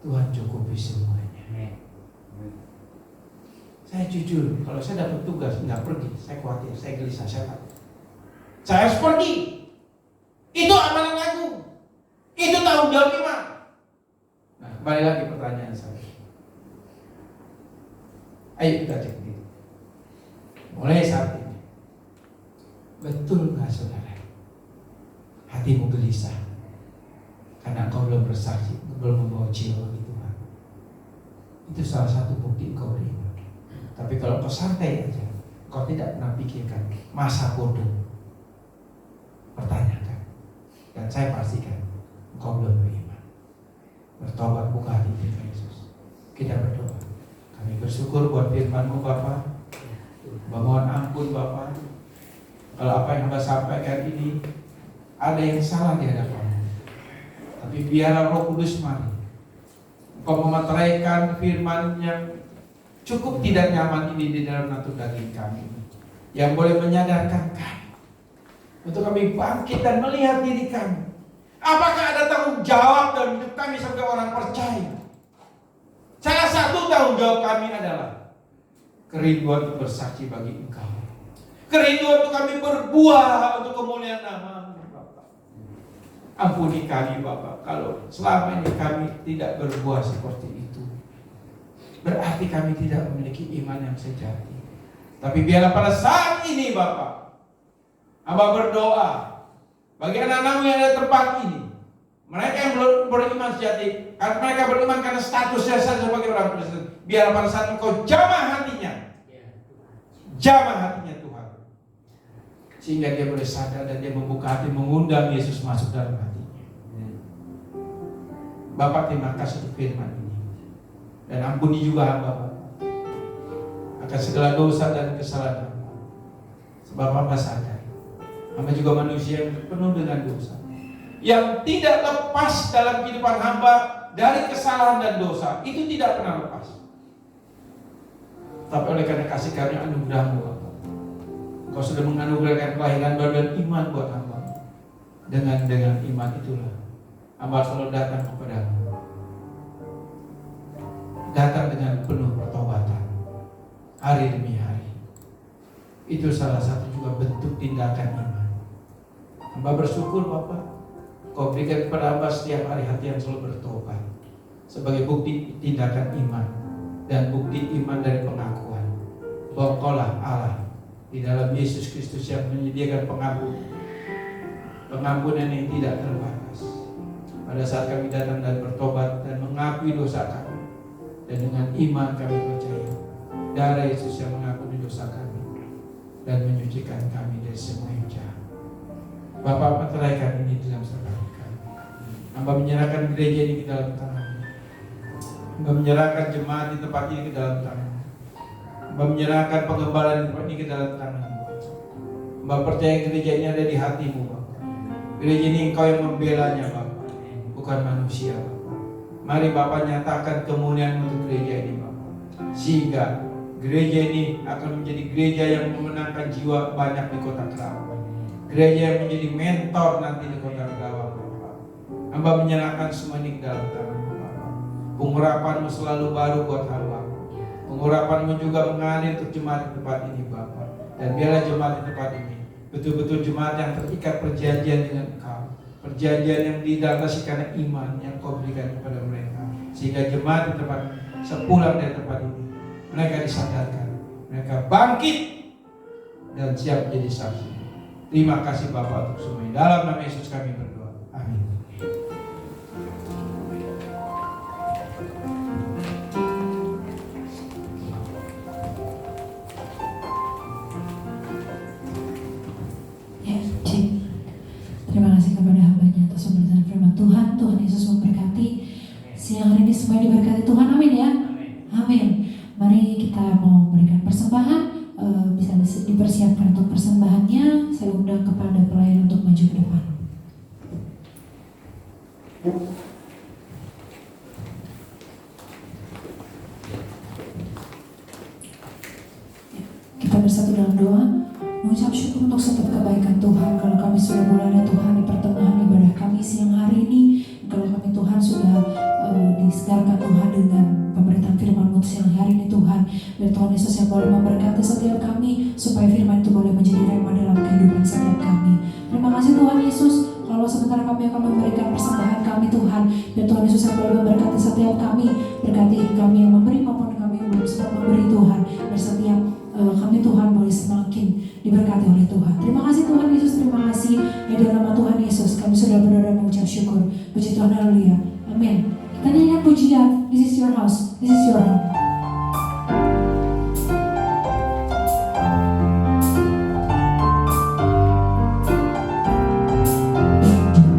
Tuhan cukupi semuanya. Saya jujur, kalau saya dapat tugas nggak pergi, saya khawatir, saya gelisah, saya takut. Saya harus pergi. Itu amanah agung. Itu tanggung jawab iman. Nah, kembali lagi pertanyaan saya. Ayo kita cek dulu. Mulai saat ini, betul nggak saudara? Hatimu gelisah karena engkau belum bersaksi, belum membawa jiwa bagi Tuhan. Itu salah satu bukti engkau beriman. Tapi kalau kau santai aja, kau tidak pernah pikirkan masa bodoh, pertanyakan. Dan saya pastikan engkau belum beriman. Bertobat, buka hati kita Yesus. Kita berdoa. Kami bersyukur buat firman-Mu Bapa. Mohon ampun Bapa. Kalau apa yang Hamba sampaikan ini ada yang salah di hadapan-Mu. Tapi biarlah Roh Kudus mari. Engkau memeteraikan firman yang cukup tidak nyaman ini di dalam natur daging kami, yang boleh menyadarkan kami untuk kami bangkit dan melihat diri kami. Apakah ada tanggung jawab dalam hidup kami sebagai orang percaya? Salah satu tanggung jawab kami adalah kerinduan untuk bersaksi bagi Engkau. Kerinduan untuk kami berbuah untuk kemuliaan nama-Mu Bapak. Ampuni kami Bapak kalau selama ini kami tidak berbuah seperti itu. Berarti kami tidak memiliki iman yang sejati. Tapi biarlah pada saat ini Bapak, Hamba berdoa bagi anak-anak-Mu yang ada di tempat ini, mereka yang belum beriman sejati, karena mereka beriman karena statusnya saja sebagai orang Kristen. Biar pada saat Engkau jamah hatinya Tuhan, sehingga dia boleh sadar dan dia membuka hati, mengundang Yesus masuk dalam hatinya. Bapak terima kasih untuk firman ini, dan ampuni juga hamba Bapak akan segala dosa dan kesalahan hamba. Sebab hamba sadar hamba juga manusia yang penuh dengan dosa, yang tidak lepas dalam kehidupan hamba dari kesalahan dan dosa. Itu tidak pernah lepas. Tapi oleh karena kasih karunia anugerah-Mu Bapak, Engkau sudah menganugerahkan kelahiran baru dan iman buat hamba. Dengan iman itulah hamba selalu datang kepada-Mu, datang dengan penuh pertobatan hari demi hari. Itu salah satu juga bentuk tindakan iman. Hamba bersyukur Bapak, Kau berikan kepada hamba setiap hari hati yang selalu bertobat sebagai bukti tindakan iman dan bukti iman dari pengakuan bahwa Engkaulah Allah di dalam Yesus Kristus yang menyediakan pengampunan yang tidak terbatas. Pada saat kami datang dan bertobat dan mengakui dosa kami, dan dengan iman kami percaya darah Yesus yang mengampuni dosa kami dan menyucikan kami dari semua yang jahat. Bapak meteraikan ini dalam sertaan kami. Hamba menyerahkan gereja ini ke dalam tangan-Mu. Hamba menyerahkan jemaat di tempat ini ke dalam tangan-Mu. Hamba menyerahkan pengembalaan di tempat ini ke dalam tangan-Mu. Hamba percaya gereja ini ada di hati-Mu Bapak. Gereja ini Engkau yang membelanya Bapak, bukan manusia Bapak. Mari Bapak nyatakan kemuliaan untuk gereja ini Bapak, sehingga gereja ini akan menjadi gereja yang memenangkan jiwa banyak di kota Kerawang. Gereja yang menjadi mentor nanti di kota Kerawang Bapak. Hamba menyerahkan semua ini ke dalam tangan-Mu Bapak. Pengurapan-Mu selalu baru buat hamba. Pengurapan-Mu juga mengalir untuk jemaat di tempat ini Bapak. Dan biarlah jemaat di tempat ini betul-betul jemaat yang terikat perjanjian dengan Engkau. Perjanjian yang dilandasi karena iman yang Kau berikan kepada mereka. Sehingga jemaat di tempat sepulang dari tempat ini, mereka disadarkan, mereka bangkit dan siap jadi saksi. Terima kasih Bapak untuk semuanya. Dalam nama Yesus kami berdoa. Amin. Ya, Cik. Terima kasih kepada hambanya atas pemberitaan firman Tuhan. Tuhan Yesus memberkati. Siang hari ini semua diberkati Tuhan. Amin ya. Amin. Mari kita mau memberikan persembahan. bisa dipersiapkan untuk persembahannya. Saya undang kepada pelayan untuk maju ke depan. Kita bersatu dalam doa, mengucap syukur untuk setiap kebaikan Tuhan. Kalau kami sudah berada Tuhan di pertengahan ibadah kami siang hari ini, kalau kami Tuhan sudah disegarkan Tuhan dengan pemberitaan firman-Mu siang hari ini Tuhan, biar Tuhan Yesus yang boleh memberkati setiap kami, supaya firman itu boleh menjadi rema dalam kehidupan setiap kami. Terima kasih Tuhan Yesus, kalau sebentar kami akan memberikan persembahan kami Tuhan, biar Tuhan Yesus yang boleh memberkati setiap kami, berkati kami yang memberi maupun kami yang belum sempat memberi Tuhan, biar setiap kami Tuhan boleh semakin diberkati oleh Tuhan. Terima kasih Tuhan Yesus, terima kasih. Di dalam nama Tuhan Yesus kami sudah berdoa dan mengucap syukur. Puji Tuhan, haleluya, amin. Kita nyanyikan pujian, this is your house, this is your home.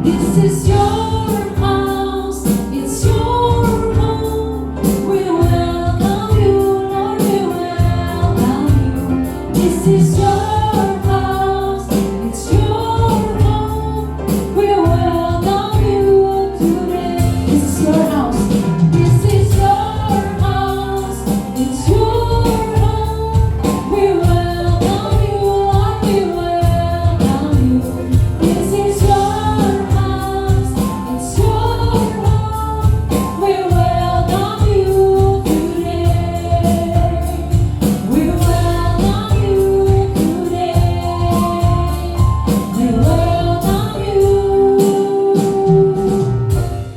This is your house, it's your home. We welcome you, Lord, we welcome you. This is your house, it's your home. We welcome you today. This is your house, this is your house, it's your home. We welcome you, Lord, we welcome you. This is your house, it's your home. We welcome you today. We welcome you today. We welcome you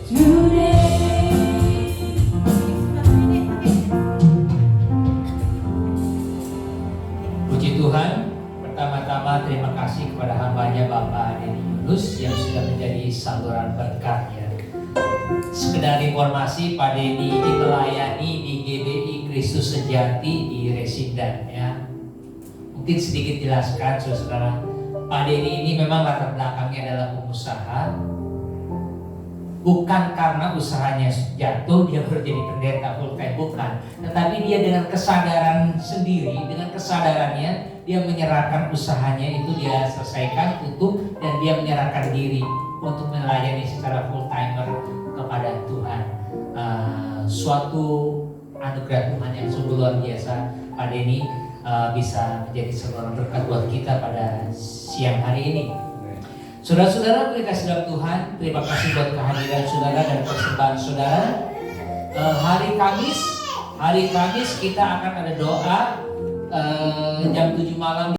today. Puji Tuhan, pertama-tama terima kasih kepada hambanya Bapak Denny Yunus yang sudah menjadi saluran berkatnya. Sekedar informasi, Pak Denny ini melayani di GBI Kristus Sejati di Resindan ya. Mungkin sedikit jelaskan saudara, Pak Denny ini memang latar belakangnya adalah pengusaha. Bukan karena usahanya jatuh dia baru jadi pendeta full time, bukan. Tetapi dia dengan kesadaran sendiri, dengan kesadarannya dia menyerahkan usahanya itu, dia selesaikan, tutup, dan dia menyerahkan diri untuk melayani secara full timer kepada Tuhan. Suatu anugerah Tuhan yang sungguh luar biasa. Pak Denny bisa menjadi seorang berkat buat kita pada siang hari ini. Saudara-saudara dikasih dalam Tuhan, terima kasih buat kehadiran saudara dan persembahan saudara. Hari Kamis kita akan ada doa jam 7 malam.